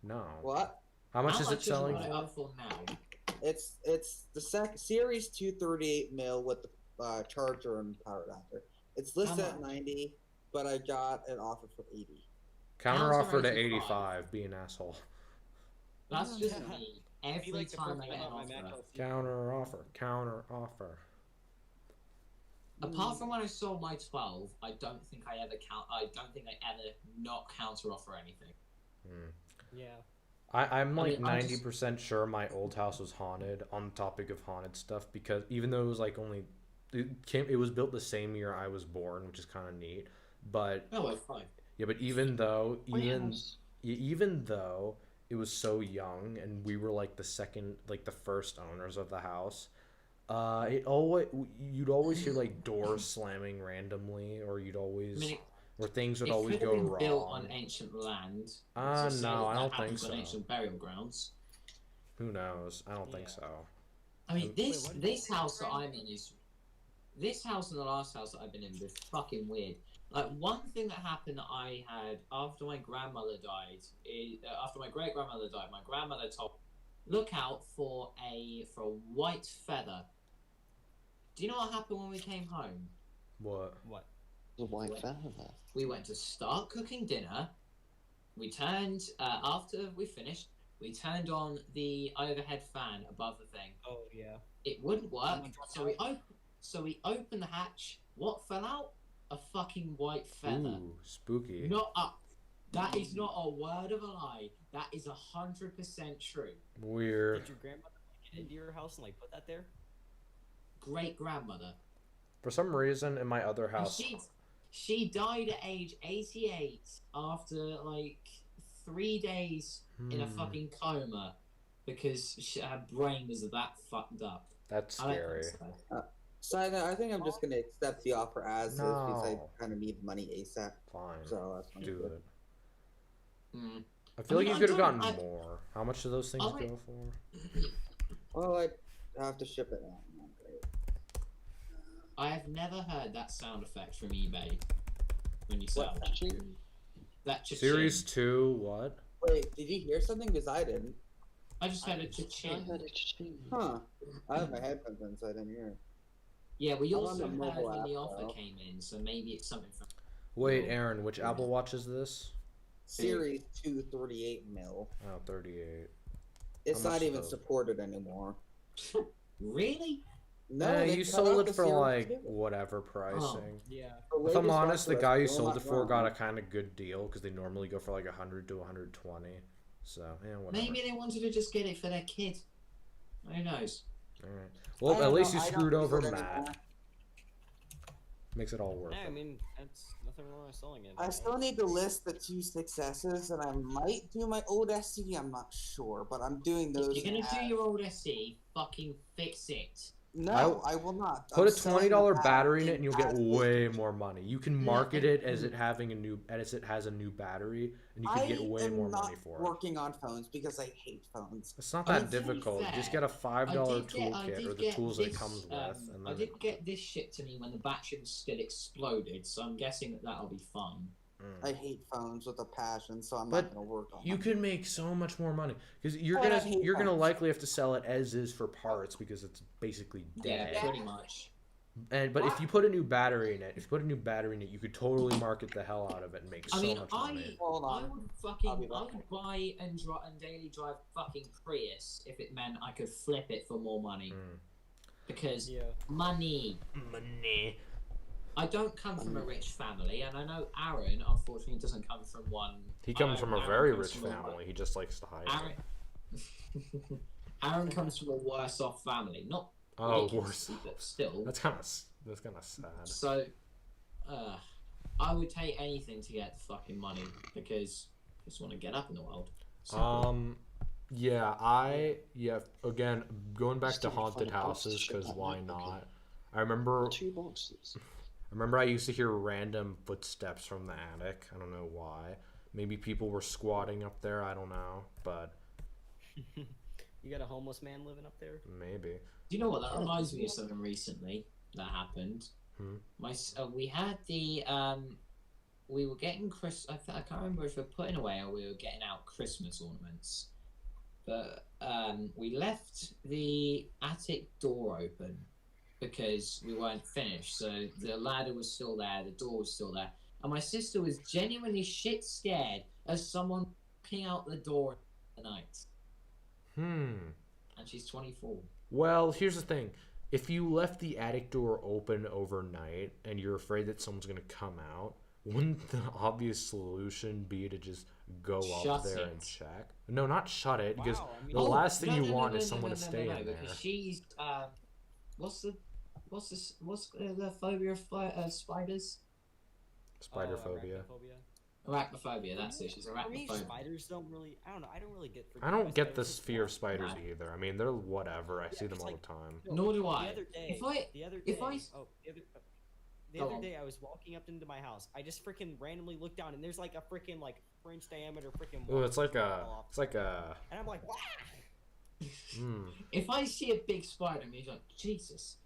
No. What? How much is it selling? It up for now? It's the Series 238mm with the charger and power adapter. It's listed at 90, but I got an offer for 80. Counter offer to 85. Be an asshole. That's just me. Every time I get an offer. Counter offer. Counter offer. Apart from when I sold my 12, I don't think I ever not counter offer anything. Yeah. I'm like 90% sure my old house was haunted. On the topic of haunted stuff, because even though it was like it was built the same year I was born, which is kind of neat. But fine. Yeah, but even though it was so young and we were like the first owners of the house, you'd always hear like doors slamming randomly, or or things would always go wrong. Built on ancient land. No, I don't think so. On ancient burial grounds. Who knows? I don't think so. I mean, this house that I'm in is this house and the last house that I've been in was fucking weird. Like, one thing that happened that I had after my grandmother died, after my great grandmother died, my grandmother told, look out for a white feather. Do you know what happened when we came home? What? The white feather. We went to start cooking dinner. We turned after we finished. We turned on the overhead fan above the thing. Oh yeah. It wouldn't work, so we opened the hatch. What fell out? A fucking white feather. Ooh, spooky. That is not a word of a lie. That is 100% true. Weird. Did your grandmother get into your house and like put that there? Great grandmother. For some reason, in my other house, she died at age 88 after like 3 days in a fucking coma because her brain was that fucked up. That's scary. Side note, I think I'm just gonna accept the offer as is because I kind of need money ASAP. Fine. So that's fine. Do it. Mm. I feel like you could have gotten more. How much do those things go for? Well, I have to ship it out. I have never heard that sound effect from eBay when you sell that. Series 2, what? Wait, did you hear something? Because I didn't. I just heard a cha-ching. Huh. I have my headphones in, so I didn't hear it. Yeah, we also heard when the offer came in, so maybe it's something from... Wait, Aaron, which Apple Watch is this? Series 238mm. Oh, 38. It's not even supported anymore. Really? No, you sold it for like whatever pricing. Oh. Yeah. If I'm honest, the guy you sold it for got a kind of good deal because they normally go for like 100 to 120. So, yeah, whatever. Maybe they wanted to just get it for their kid. Who knows? Alright. Well, at least you screwed over Matt. Makes it all worth it. I mean, that's nothing wrong with selling it. I still need to list the 2 successes, and I might do my old SC. I'm not sure, but I'm doing those. If you're gonna do your old SC, fucking fix it. No, I will not. Put a $20 battery in it, and you'll get way more money. You can market it as it has a new battery, and you can get way more money for it. I'm working on phones because I hate phones. It's not that difficult. You just get a $5 toolkit or the tools that it comes with. And I did get this shit to me when the battery was still exploded, so I'm guessing that'll be fun. I hate phones with a passion, so I'm not gonna work on them. You can make so much more money because you're gonna likely have to sell it as is for parts because it's basically dead. Yeah, pretty much. But if you put a new battery in it, you could totally market the hell out of it and make so much money. I would buy and daily drive fucking Prius if it meant I could flip it for more money. Because money. I don't come from a rich family, and I know Aaron, unfortunately, doesn't come from one. He comes from a very rich family. He just likes to hide it. Aaron comes from a worse-off family, not worse, but still. That's kind of sad. So, I would take anything to get the fucking money because I just want to get up in the world. Simple. Again, going back to haunted houses, because why not? I remember 2 boxes. I used to hear random footsteps from the attic. I don't know why. Maybe people were squatting up there. I don't know, but You got a homeless man living up there? maybe. Do you know what? That reminds me of something recently that happened. We had the we were getting I can't remember if we were putting away or we were getting out Christmas ornaments, but we left the attic door open because we weren't finished. So the ladder was still there, the door was still there, and my sister was genuinely shit scared as someone walking out the door at night. And she's 24. Well, here's the thing. If you left the attic door open overnight and you're afraid that someone's going to come out, wouldn't the obvious solution be to just go up there and check? No, not shut it, because the last thing you want is someone to stay in there. Because she's what's the phobia of spiders? Spider phobia. Arachnophobia, that's it. She's arachnophobia. For me, spiders don't really. I don't know. I don't really get. I don't get this fear of spiders either. I mean, they're whatever. I see them all the time. Nor do I. The other day, I was walking up into my house. I just freaking randomly looked down, and there's like a freaking 4-inch diameter freaking. Oh, it's like a. And I'm like, wow. If I see a big spider, I'm like, Jesus.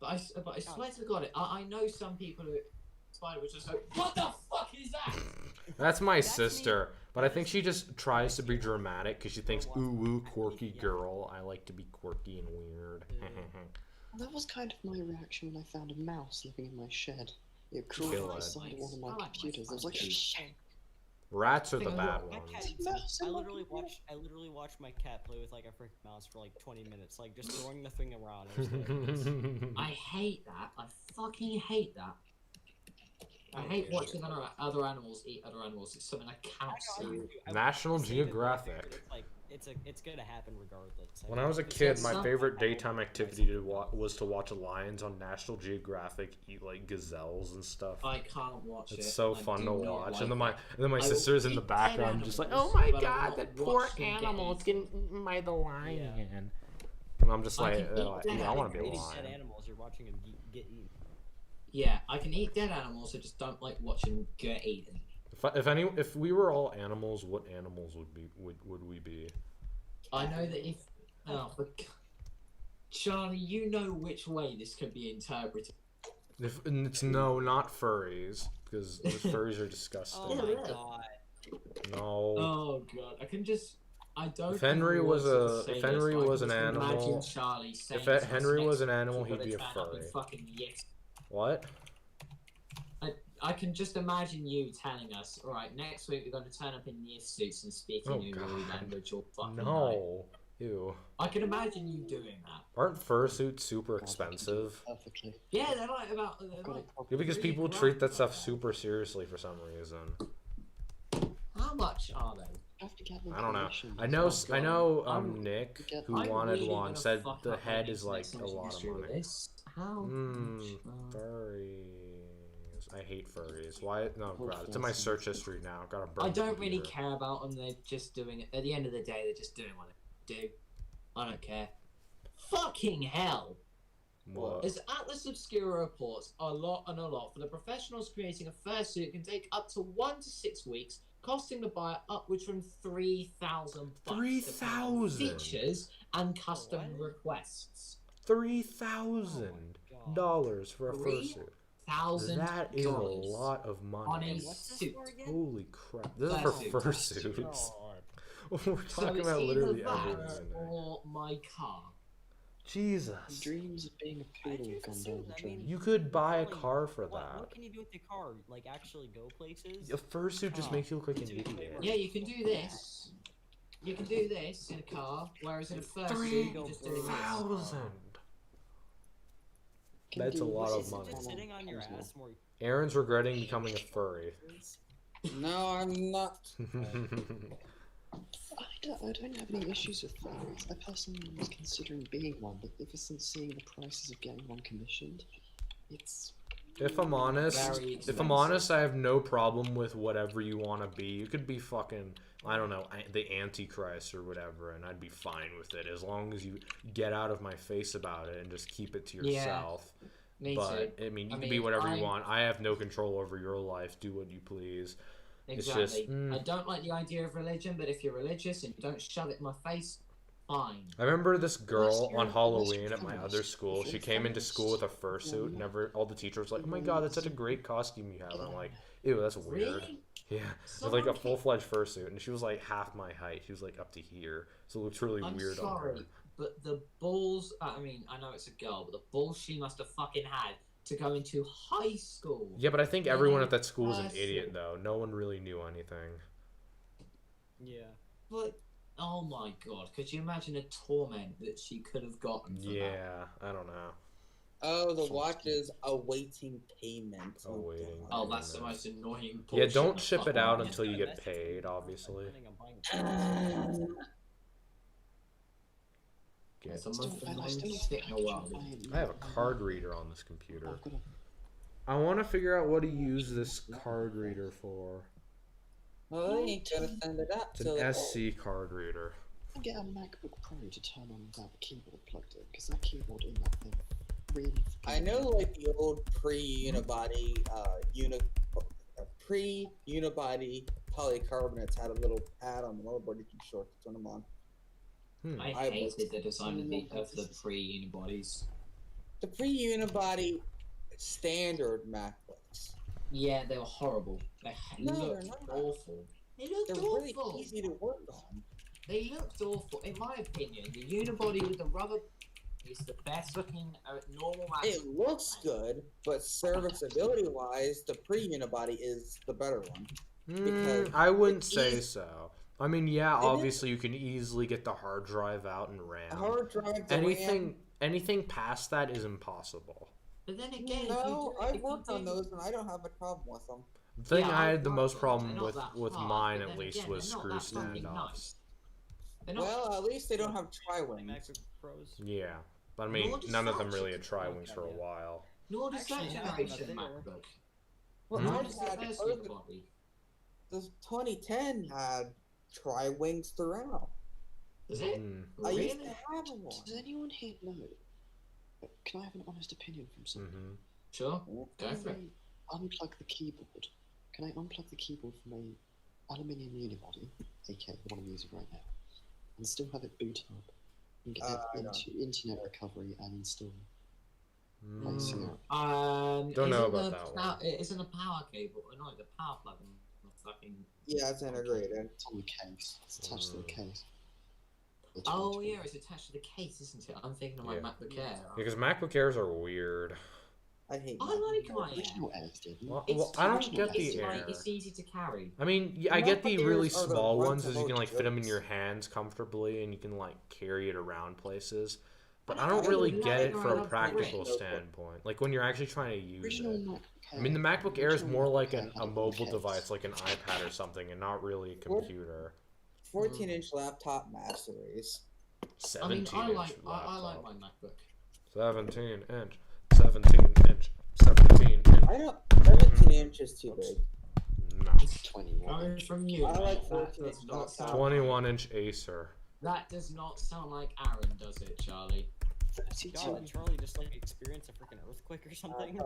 But I swear to God, I know some people who spider was just like, what the fuck is that? That's my sister, but I think she just tries to be dramatic because she thinks, ooh, quirky girl. I like to be quirky and weird. That was kind of my reaction when I found a mouse living in my shed. It crawled inside one of my computers. I was like, shit. Rats are the bad ones. I literally watched my cat play with like a freaking mouse for like 20 minutes, like just throwing the thing around. I hate that. I fucking hate that. I hate watching other animals eat other animals. It's something I cannot stand. National Geographic. It's gonna happen regardless. When I was a kid, my favorite daytime activity was to watch lions on National Geographic eat like gazelles and stuff. I can't watch it. It's so fun to watch. And then my sister's in the background just like, oh my god, that poor animal is getting eaten by the lion. And I'm just like, I want to be a lion. Animals, you're watching them get eaten. Yeah, I can eat dead animals. I just don't like watching them get eaten. If we were all animals, what animals would we be? I know that Charlie, you know which way this could be interpreted. No, not furries, because the furries are disgusting. Oh my god. No. Oh god, I don't. If Henry was an animal, if Henry was an animal, he'd be a furry. What? I can just imagine you telling us, alright, next week we're going to turn up in near suits and speak a new language or fucking No. Ew. I can imagine you doing that. Aren't fursuits super expensive? Perfectly. Yeah, they're like about... Yeah, because people treat that stuff super seriously for some reason. How much are they? I don't know. I know Nick, who wanted one, said the head is like a lot of money. How? Furries. I hate furries. Why? No, God, it's in my search history now. I've got to burn. I don't really care about them. They're just doing it. At the end of the day, they're just doing what they do. I don't care. Fucking hell! What? As Atlas Obscura reports, a lot for the professionals creating a fursuit can take up to 1 to 6 weeks, costing the buyer upwards from $3,000. $3,000 features and custom requests. $3,000 for a fursuit. That is a lot of money. On a suit. Holy crap! This is for fursuits. We're talking about literally everything. Or my car. Jesus. Dreams of being a poodle gone down the drain. You could buy a car for that. What can you do with the car? Like actually go places? A fursuit just makes you look like an idiot. Yeah, you can do this. You can do this in a car, whereas in a fursuit you just do this. $3,000. That's a lot of money. Sitting on your ass more... Aaron's regretting becoming a furry. No, I'm not. I don't have any issues with furries. I personally was considering being one, but ever since seeing the prices of getting one commissioned, it's If I'm honest, I have no problem with whatever you want to be. You could be fucking, I don't know, the Antichrist or whatever, and I'd be fine with it as long as you get out of my face about it and just keep it to yourself. Me but too. I mean, you can be whatever you want. I have no control over your life. Do what you please. Exactly. It's just, I don't like the idea of religion, but if you're religious and you don't shove it in my face, fine. I remember this girl on Halloween at my other school. She came into school with a fursuit, and all the teachers were like, "Oh my god, that's such a great costume you have." And I'm like, "Ew, that's weird." Really? Yeah, with like a full-fledged fursuit, and she was like half my height. She was like up to here, so it looks really weird on her. But the balls, I mean, I know it's a girl, but the balls she must have fucking had to go into high school. Yeah, but I think everyone at that school is an idiot, though. No one really knew anything. Yeah. But, oh my god, could you imagine the torment that she could have gotten for that? I don't know. Oh, the watch is awaiting payment. Awaiting. Oh, that's the most annoying bullshit. Yeah, don't ship it out until you get paid, obviously. It's the most annoying shit in the world. I have a card reader on this computer. I want to figure out what to use this card reader for. Well, they ain't gonna send it up. It's an SC card reader. I get a MacBook Pro to turn on without the keyboard plugged in, because that keyboard in that thing really. I know, like the old pre-unibody, pre-unibody polycarbonates had a little pad on the motherboard you can short to turn them on. I hated the design of the pre-unibodies. The pre-unibody standard MacBooks. Yeah, they were horrible. They looked awful. They looked awful. They're really easy to work on. They looked awful. In my opinion, the unibody with the rubber is the best looking normal MacBook. It looks good, but serviceability-wise, the pre-unibody is the better one. Because I wouldn't say so. I mean, yeah, obviously you can easily get the hard drive out and RAM. The hard drive, anything past that is impossible. But then again, I've worked on those and I don't have a problem with them. The thing I had the most problem with mine, at least, was screw standoffs. Well, at least they don't have tri-wings. Yeah, but I mean, none of them really had tri-wings for a while. Nor does that generation MacBook. Well, the 2010 had tri-wings throughout. Is it? I used to have one. Does anyone here know? Can I have an honest opinion from someone? Sure. Go for it. Unplug the keyboard. Can I unplug the keyboard from a aluminium unibody, aka the one I'm using right now, and still have it boot up and get it into internet recovery and install? Don't know about that one. It isn't a power cable, or not the power plug. Yeah, it's integrated. It's on the case. It's attached to the case. Oh yeah, it's attached to the case, isn't it? I'm thinking of my MacBook Air. Yeah, because MacBook Airs are weird. I hate. I like my Air. Well, I don't get the Air. It's easy to carry. I mean, I get the really small ones, as you can like fit them in your hands comfortably, and you can like carry it around places. But I don't really get it from a practical standpoint. Like when you're actually trying to use it. I mean, the MacBook Air is more like a mobile device, like an iPad or something, and not really a computer. 14-inch laptop master race. 17-inch laptop. I like my MacBook. 17-inch. 17-inch. 17-inch. I don't. 17-inch is too big. No. 21. From you. I like 14-inch. 21-inch Acer. That does not sound like Aaron, does it, Charlie? God, did Charlie just like experience a freaking earthquake or something?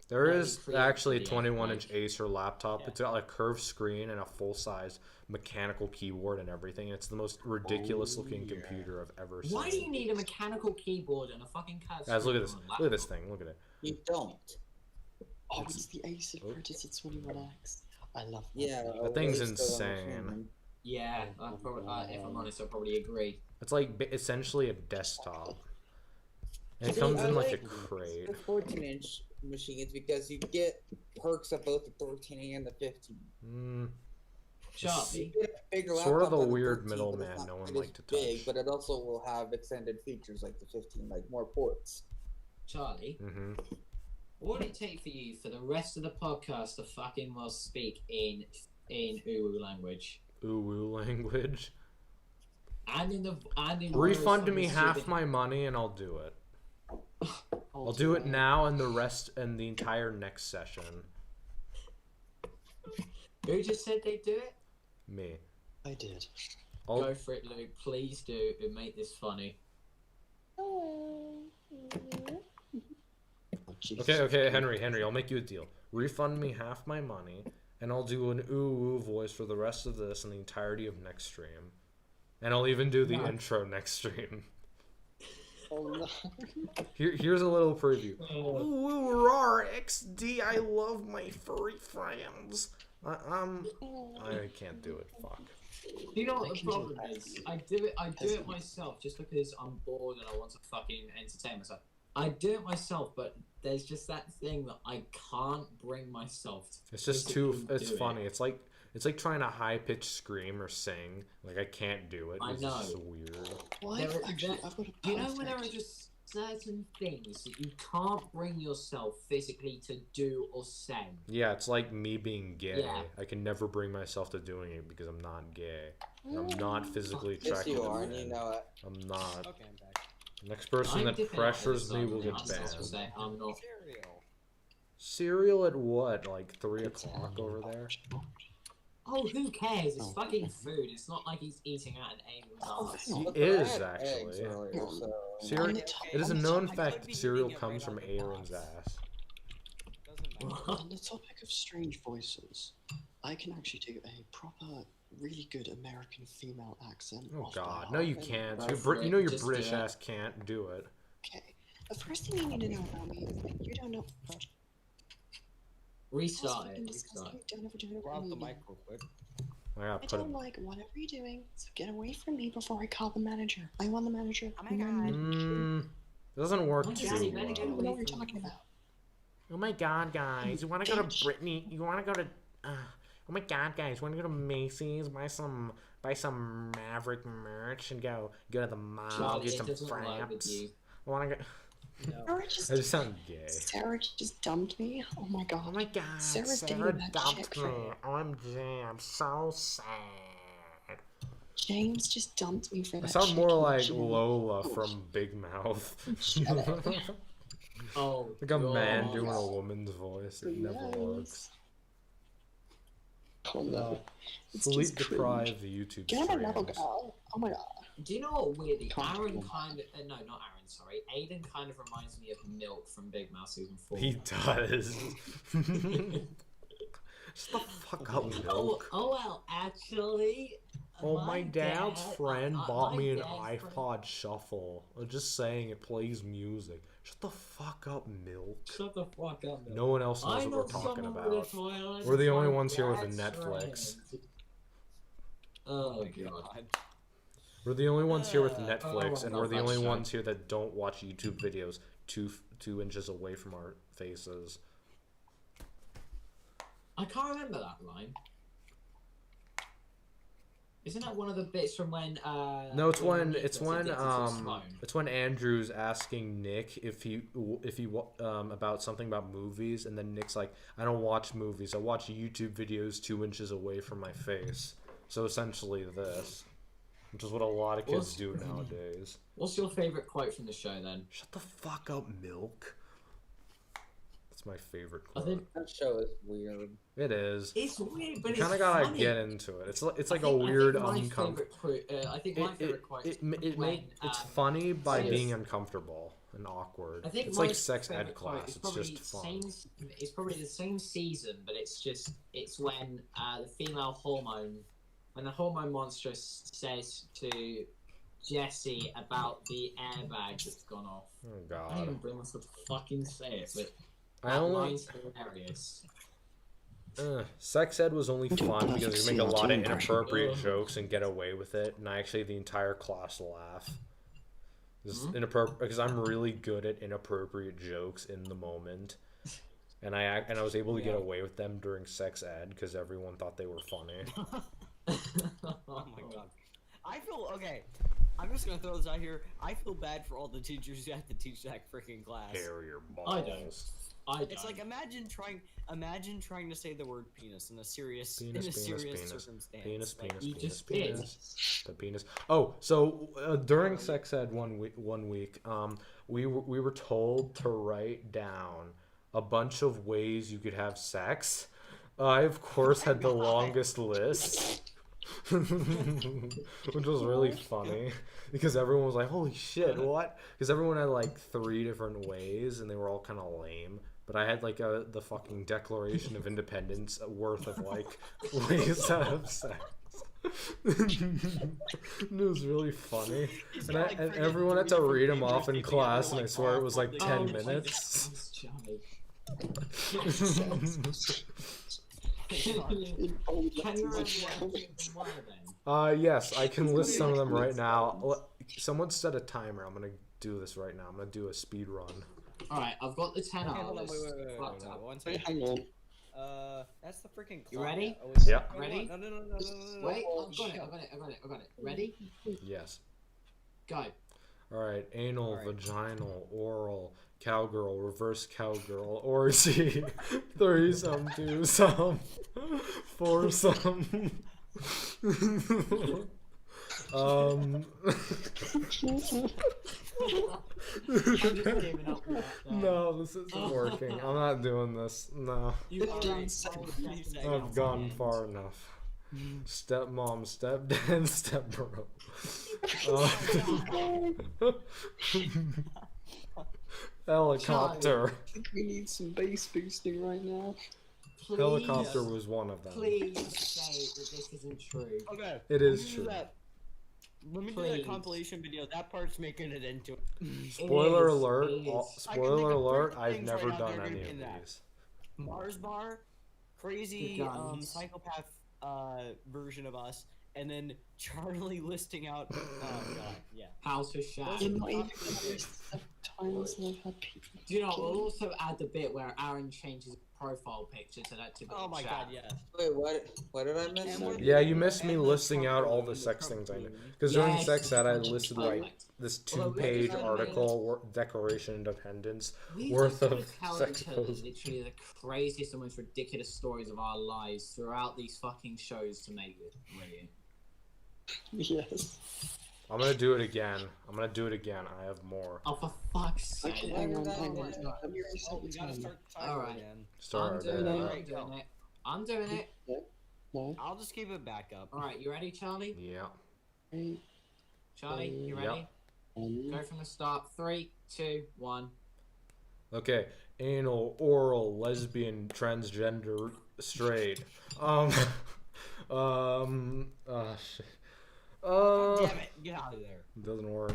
There is actually a 21-inch Acer laptop. It's got a curved screen and a full-size mechanical keyboard and everything. It's the most ridiculous-looking computer I've ever seen. Why do you need a mechanical keyboard and a fucking curved screen? Guys, look at this. Look at this thing. Look at it. You don't. Oh, it's the Acer Predator 21X. I love that. Yeah, that thing's insane. Yeah, if I'm honest, I'll probably agree. It's like essentially a desktop. And it comes in like a crate. The 14-inch machines because you get perks of both the 13 and the 15. Charlie, sort of the weird middleman no one liked to touch. Big, but it also will have extended features like the 15, like more ports. Charlie, what would it take for you for the rest of the podcast to fucking well speak in Uwu language? Uwu language. And in refund me half my money and I'll do it. I'll do it now and the entire next session. Who just said they'd do it? Me. I did. Go for it, Luke. Please do. It'll make this funny. Okay, Henry, I'll make you a deal. Refund me half my money, and I'll do an ooh voice for the rest of this and the entirety of next stream. And I'll even do the intro next stream. Oh no. Here's a little preview. Ooh, rawr, XD, I love my furry friends. I can't do it, fuck. You know what the problem is? I do it myself just because I'm bored and I want to fucking entertain myself. I do it myself, but there's just that thing that I can't bring myself to. It's just too. It's funny. It's like trying to high pitch scream or sing. Like I can't do it. I know. It's weird. Well, I've got a you know when there are just certain things that you can't bring yourself physically to do or say. Yeah, it's like me being gay. Yeah. I can never bring myself to doing it because I'm not gay. I'm not physically attracted. Yes, you to are, men. and you know it. I'm not. Okay, I'm back. Next person that pressures me will get banned. I'm not. Cereal at what? Like 3 o'clock over there? Oh, who cares? It's fucking food. It's not like he's eating out an alien's ass. He is actually. Cereal. It is a known fact that cereal comes from Aaron's ass. On the topic of strange voices, I can actually do a proper, really good American female accent. Oh God, no you can't. You know your British ass can't do it. Okay, the first thing you need to know about me is that you don't know. Restart it. Don't ever do it Grab the again. mic real quick. I don't like whatever you're doing, so get away from me before I call the manager. I want the manager. Oh my God. Doesn't work too Daddy, well. I don't know what you're talking about. Oh my God, guys! You want to go to Brittany? You want to go to? Oh my God, guys! Want to go to Macy's? Buy some Maverick merch and go to the mall, get some fraps. I want to go. No. I just sound gay. Sarah just dumped me. Oh my God. Oh my God! Sarah's Sarah dating that dumped chick. me. OMG! I'm so sad. James just dumped me for that. I sound chick more in like June. Lola from Big Mouth. Shut up. Oh, Like a man God. doing a woman's voice. It never Yes. works. Oh no. It's Sleep just cringe. deprived the YouTube Get on my level, streams. girl. Oh my God. Do you know what weirdly? Can't Aaron do kind of no, not Aaron. Sorry, Aiden kind of reminds me of Milk from Big Mouth season 4. He does. Shut the fuck up, Milk. Oh well, actually. Oh, my dad's friend bought my me an dad's friend- iPod Shuffle. I'm just saying it plays music. Shut the fuck up, Milk. Shut the fuck up. No one else knows I'm what we're not talking someone about. with a toilet, We're the only my ones here with a dad's Netflix. friend. Oh God. We're the only ones here with Netflix, oh, and we're the that's only right. ones here that don't watch YouTube videos 2 inches away from our faces. I can't remember that line. Isn't that one of the bits from when? No, it's when Nick gets addicted to Sloane? it's when Andrew's asking Nick if he about something about movies, and then Nick's like, I don't watch movies. I watch YouTube videos 2 inches away from my face. So essentially this, which is what a lot of kids do nowadays. What's your favorite quote from the show then? Shut the fuck up, Milk. That's my favorite I quote. think That show is weird. It is. it's weird, but You it's kind of gotta funny. get into it. It's like I a think weird, my uncomfortable. favorite quote. I think my favorite quote. It's funny by yes. being uncomfortable and awkward. I think It's my like sex ed favorite quote class. is It's probably just fun. It's probably the same season, but it's when the female hormone, when the hormone monster says to Jesse about the airbag that's gone off. Oh I can't even God. bring myself to fucking say it, but I that only line's hilarious. sex ed was only fun because you make a lot of CO2 inappropriate impression. jokes and get away with it, and actually the entire class laugh. This Mhm. inappropriate because I'm really good at inappropriate jokes in the moment, and I was able to get away with them during sex ed because everyone thought they were funny. Oh my God. I feel okay. I'm just gonna throw this out here. I feel bad for all the teachers who have to teach that freaking class. Hair your balls. I don't. It's like imagine trying to say the word penis in a serious circumstance. Penis. You just did. The penis. Oh, so during sex ed one week, we were told to write down a bunch of ways you could have sex. I of course had the longest list. Which was really funny because everyone was like, holy shit, what? Because everyone had like 3 different ways and they were all kind of lame, but I had like the fucking Declaration of Independence worth of like ways to have sex. It was really funny, and everyone had to read them off in class, and I swear it was like 10 minutes. Can you remember one of them? Yes, I can list some of them right now. Someone set a timer. I'm gonna do this right now. I'm gonna do a speed run. Alright, I've got the 10 Okay, hours. hold on, wait, one second. Hang on. That's the freaking clock. You ready? Yeah. Ready? No. Wait, I've got it. Ready? Yes. Go. Alright, anal, vaginal, oral, cowgirl, reverse cowgirl, orgy, threesome, twosome, foursome. I'm just giving up now. No, this isn't working. I'm not doing this. No. I've gone far enough. Stepmom, stepdad, stepbro. Helicopter. I think we need some bass boosting right now. Please, Helicopter was one of them. please say that this isn't true. Okay. It is true. Let me do that compilation video. That part's making it into it. Spoiler It is, alert! it is. Spoiler alert! I've things never right now done that are any in of that. these. Mars bar, crazy The guns. psychopath version of us, and then Charlie listing out. Oh god, yeah. House of Shadows. You're not even the times that I've had people. Do you know, we'll also add the bit where Aaron changes profile picture to that typical Oh my chat. god, yeah. Wait, what did I miss? Yeah, you missed me listing out all the sex things I know. Because during Yes, sex ed, I listed like perfect. this Although, 2-page wait, article, Declaration of Independence, We worth just of tell sex each other poses. literally the craziest and most ridiculous stories of our lives throughout these fucking shows to make it brilliant. Yes. I'm gonna do it again. I have more. Oh, for fuck's sake. Okay, hang on. Let me Oh, reset we the gotta timer. start the timer Alright. again. Start. I'm doing it. No. I'll just keep it back up. Alright, you ready, Charlie? Yeah. 3, Charlie, you Yep. ready? 1. Go from the start. 3, 2, 1. Okay. Anal, oral, lesbian, transgender, straight. Shit. Damn it, get out of there. Doesn't work.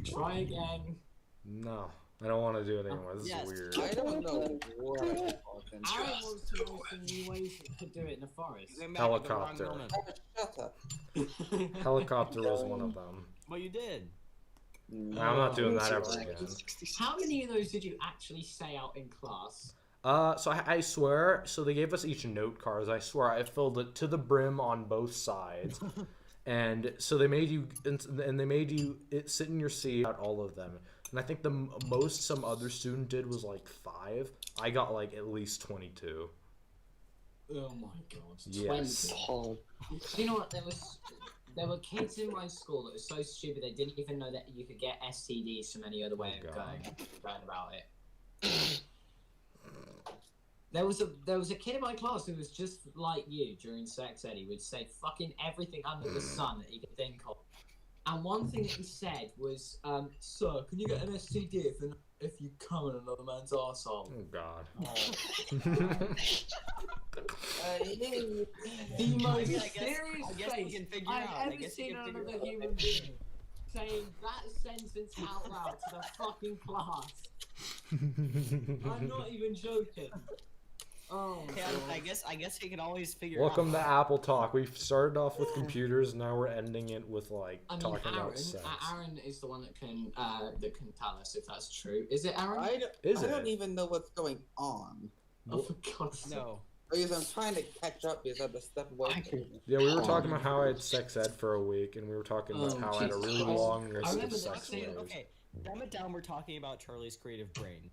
Try again. No, I don't want to do it anymore. This Yes. is weird. I don't know what I'm talking Aaron about. wants to know some new ways to do it in the forest. You came back at the wrong Helicopter. moment. Shut up. Helicopter was one of them. Well, you did. I'm not doing that ever again. How many of those did you actually say out in class? So I swear. So they gave us each note cards. I swear I filled it to the brim on both sides, and so they made you and they made you sit in your seat at all of them. And I think the most some other student did was like 5. I got like at least 22. Oh my god. Yes. 20. Do you know what? There were kids in my school that were so stupid they didn't even know that you could get STDs from any other way of going about it. There was a kid in my class who was just like you during sex ed. He would say fucking everything under the sun that he could think of. And one thing that he said was, "Sir, can you get an STD if you come in another man's arsehole?" Oh God. The most I guess serious we face can figure out. I I've ever guess we seen can on figure another out. human being saying that sentence out loud to the fucking class. I'm not even joking. Oh, Okay, God. I guess he can always figure Welcome out. to Apple Talk. We started off with computers, now we're ending it with like I mean, talking Aaron, about sex. Aaron is the one that can tell us if that's true. Is it Aaron? I Is don't it? even know what's going on. Oh, for God's sake. No. Because I'm trying to catch up because I had to step away. Yeah, we were talking about how I had sex ed for a week, and we were talking about how I had a Jesus really Christ. long list of remember that sex scene- ways. Okay, dumb it down. We're talking about Charlie's creative brain.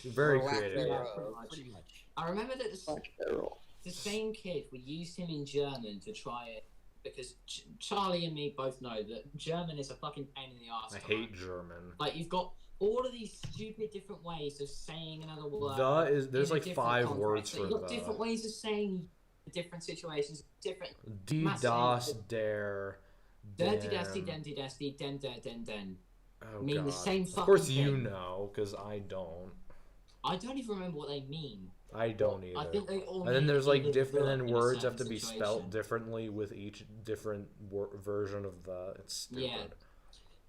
Very Or lack creative. thereof. Pretty much. I remember that Errol. the same kid, we used him in German to try it because Charlie and me both know that German is a fucking pain in the ass. I to hate learn. German. Like, you've got all of these stupid different ways of saying another word. There's in a like different 5 context. words for You've got the. different ways of saying different situations, different. D, das, der. Dirty, dusty, damn. denty, dusty, den, den, den, den. Oh, mean the God. same Of fucking course you thing. know, because I don't. I don't even remember what they mean. I don't either. I think they all And then mean there's like either different, and the then in a words have certain to be situation. spelt differently with each different version of the. It's stupid. Yeah.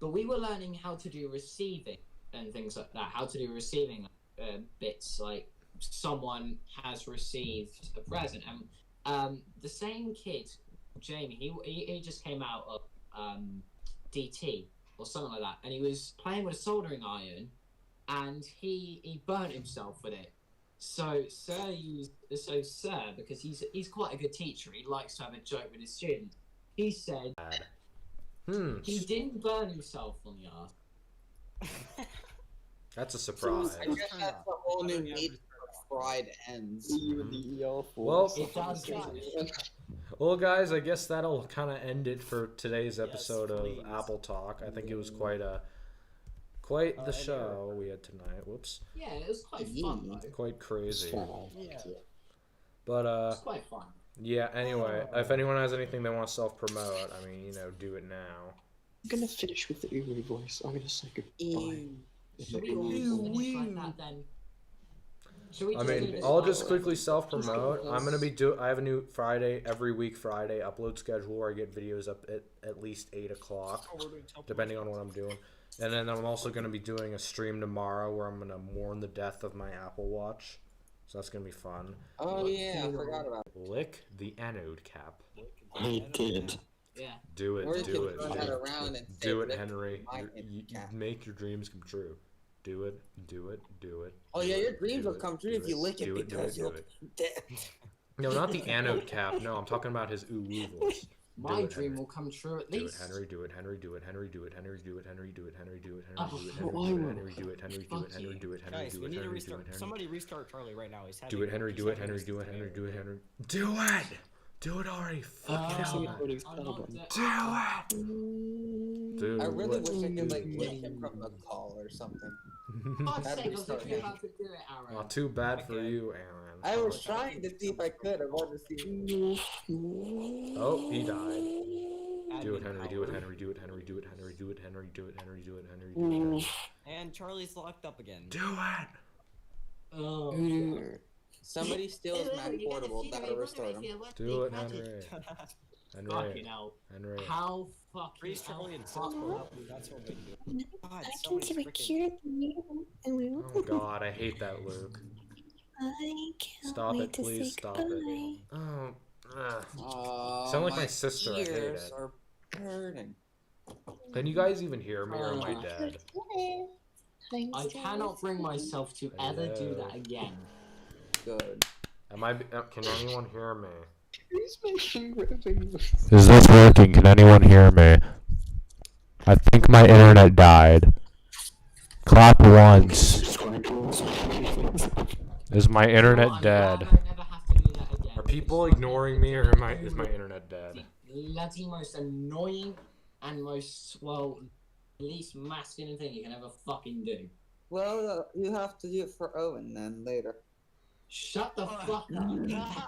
But we were learning how to do receiving and things like that. How to do receiving bits like someone has received a present, and the same kid, Jamie, he just came out of DT or something like that, and he was playing with a soldering iron, and he burnt himself with it. So sir, because he's quite a good teacher, he likes to have a joke with his students. He said he didn't burn himself on the arse. That's a surprise. I guess that's a whole new need for fried ends. Well, It does. well, guys, I guess that'll kind of end it for today's Yes, episode please. of Apple Talk. I think it was quite the and show we had tonight. Whoops, Yeah, it was quite fun though. quite crazy. Yeah. But It was quite fun. yeah. Anyway, if anyone has anything they want to self-promote, I mean, do it now. I'm gonna finish with the Uru voice. I'm gonna say goodbye. Should we all finish like that then? Should we I just do mean, this I'll live? just quickly self-promote. I'm gonna be I have a new every week Friday upload schedule where I get videos up at least 8 o'clock, depending on what I'm doing. And then I'm also gonna be doing a stream tomorrow where I'm gonna mourn the death of my Apple Watch. So that's gonna be fun. Oh yeah, I forgot about it. Lick the anode cap. I did. Yeah. Do it. Or you Do could it. turn that around and Do say, it, "Lick Henry. my You cap." make your dreams come true. Do it. Do it. Do it. Oh do yeah, it, your dreams do will it, come true do if you lick it do do because do you'll it. be dead. No, not the anode cap. No, I'm talking about his ooh voice. My it, dream Henry. will come true at Do it, least. Henry. Do it, Henry. Do it, Henry. Do it, Henry. Do it, Henry. Do it, Henry. Do it, Henry. Oh, Do it, well, I Henry. will. Henry. Do it, Henry. Do it, Henry. Do it, Henry. Guys, Do we it, need to Henry. Do restart. it, Henry. Somebody restart Charlie right now. He's having. Do it, Henry. Do it, Henry. Do it, Henry. Do it, Henry. Do it. Do it already. Fucking hell. I'm Do not it. dead. Do I really it. wish I could like lick him from the call or something. Fuck's That'd sake, I be was so literally good. about to do it, Aaron. Oh, too bad for you, Aaron. I was trying to see if I could. I wanted to see. Oh, he died. Do it, Admin Henry. power. Do it, Henry. Do it, Henry. Do it, Henry. Do it, Henry. Do it, Henry. Do it, Henry. Do it, Henry. And Charlie's locked up again. Do it. Oh. Somebody steals Mac Portable. That'll restore him. Do it, Henry. Fucking Henry. hell. Henry. How fucking Freeze Charlie and fuck- That's what we do. God, I so can many secure you, Luke. Oh God, I hate that, Luke. I can't Stop wait it, to please. say Stop goodbye. it. Oh. Ugh. Oh, Sound like my sister, I hate ears it. are burning. Can you guys even hear me, or am I dead? I cannot bring myself to ever do that again. Good. Am I? Can anyone hear me? Who's making ripping? Is this working? Can anyone hear me? I think my internet died. Clap once. Is my internet I'm dead? glad I never have to do that again. Are people ignoring me, or is my internet dead? The bloody most annoying and most, well, least masculine thing you can ever fucking do. Well, you have to do it for Owen then later. Shut the fuck up.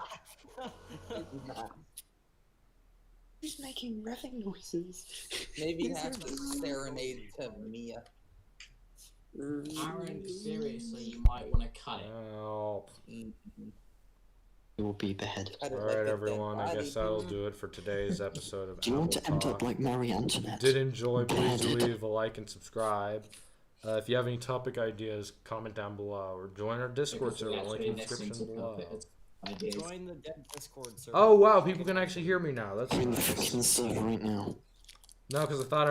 Who's making revving noises? Maybe you have to serenade to Mia. Aaron, seriously, you might want to cut it. Help. Mhm. You will be beheaded. Cut it like Alright, a dead everyone, I body. guess that'll do it for today's episode of Do you want to Apple end Talk. up like Marie Antoinette? Did enjoy, please Beheaded. leave a like and subscribe. If you have any topic ideas, comment down below, or join our Discord Because we server, link in the actually description listen to below. puppet ideas. Join the dead Discord server. Oh wow, people can actually hear me now. That's I'm in the nice. freaking server right now. No, because I thought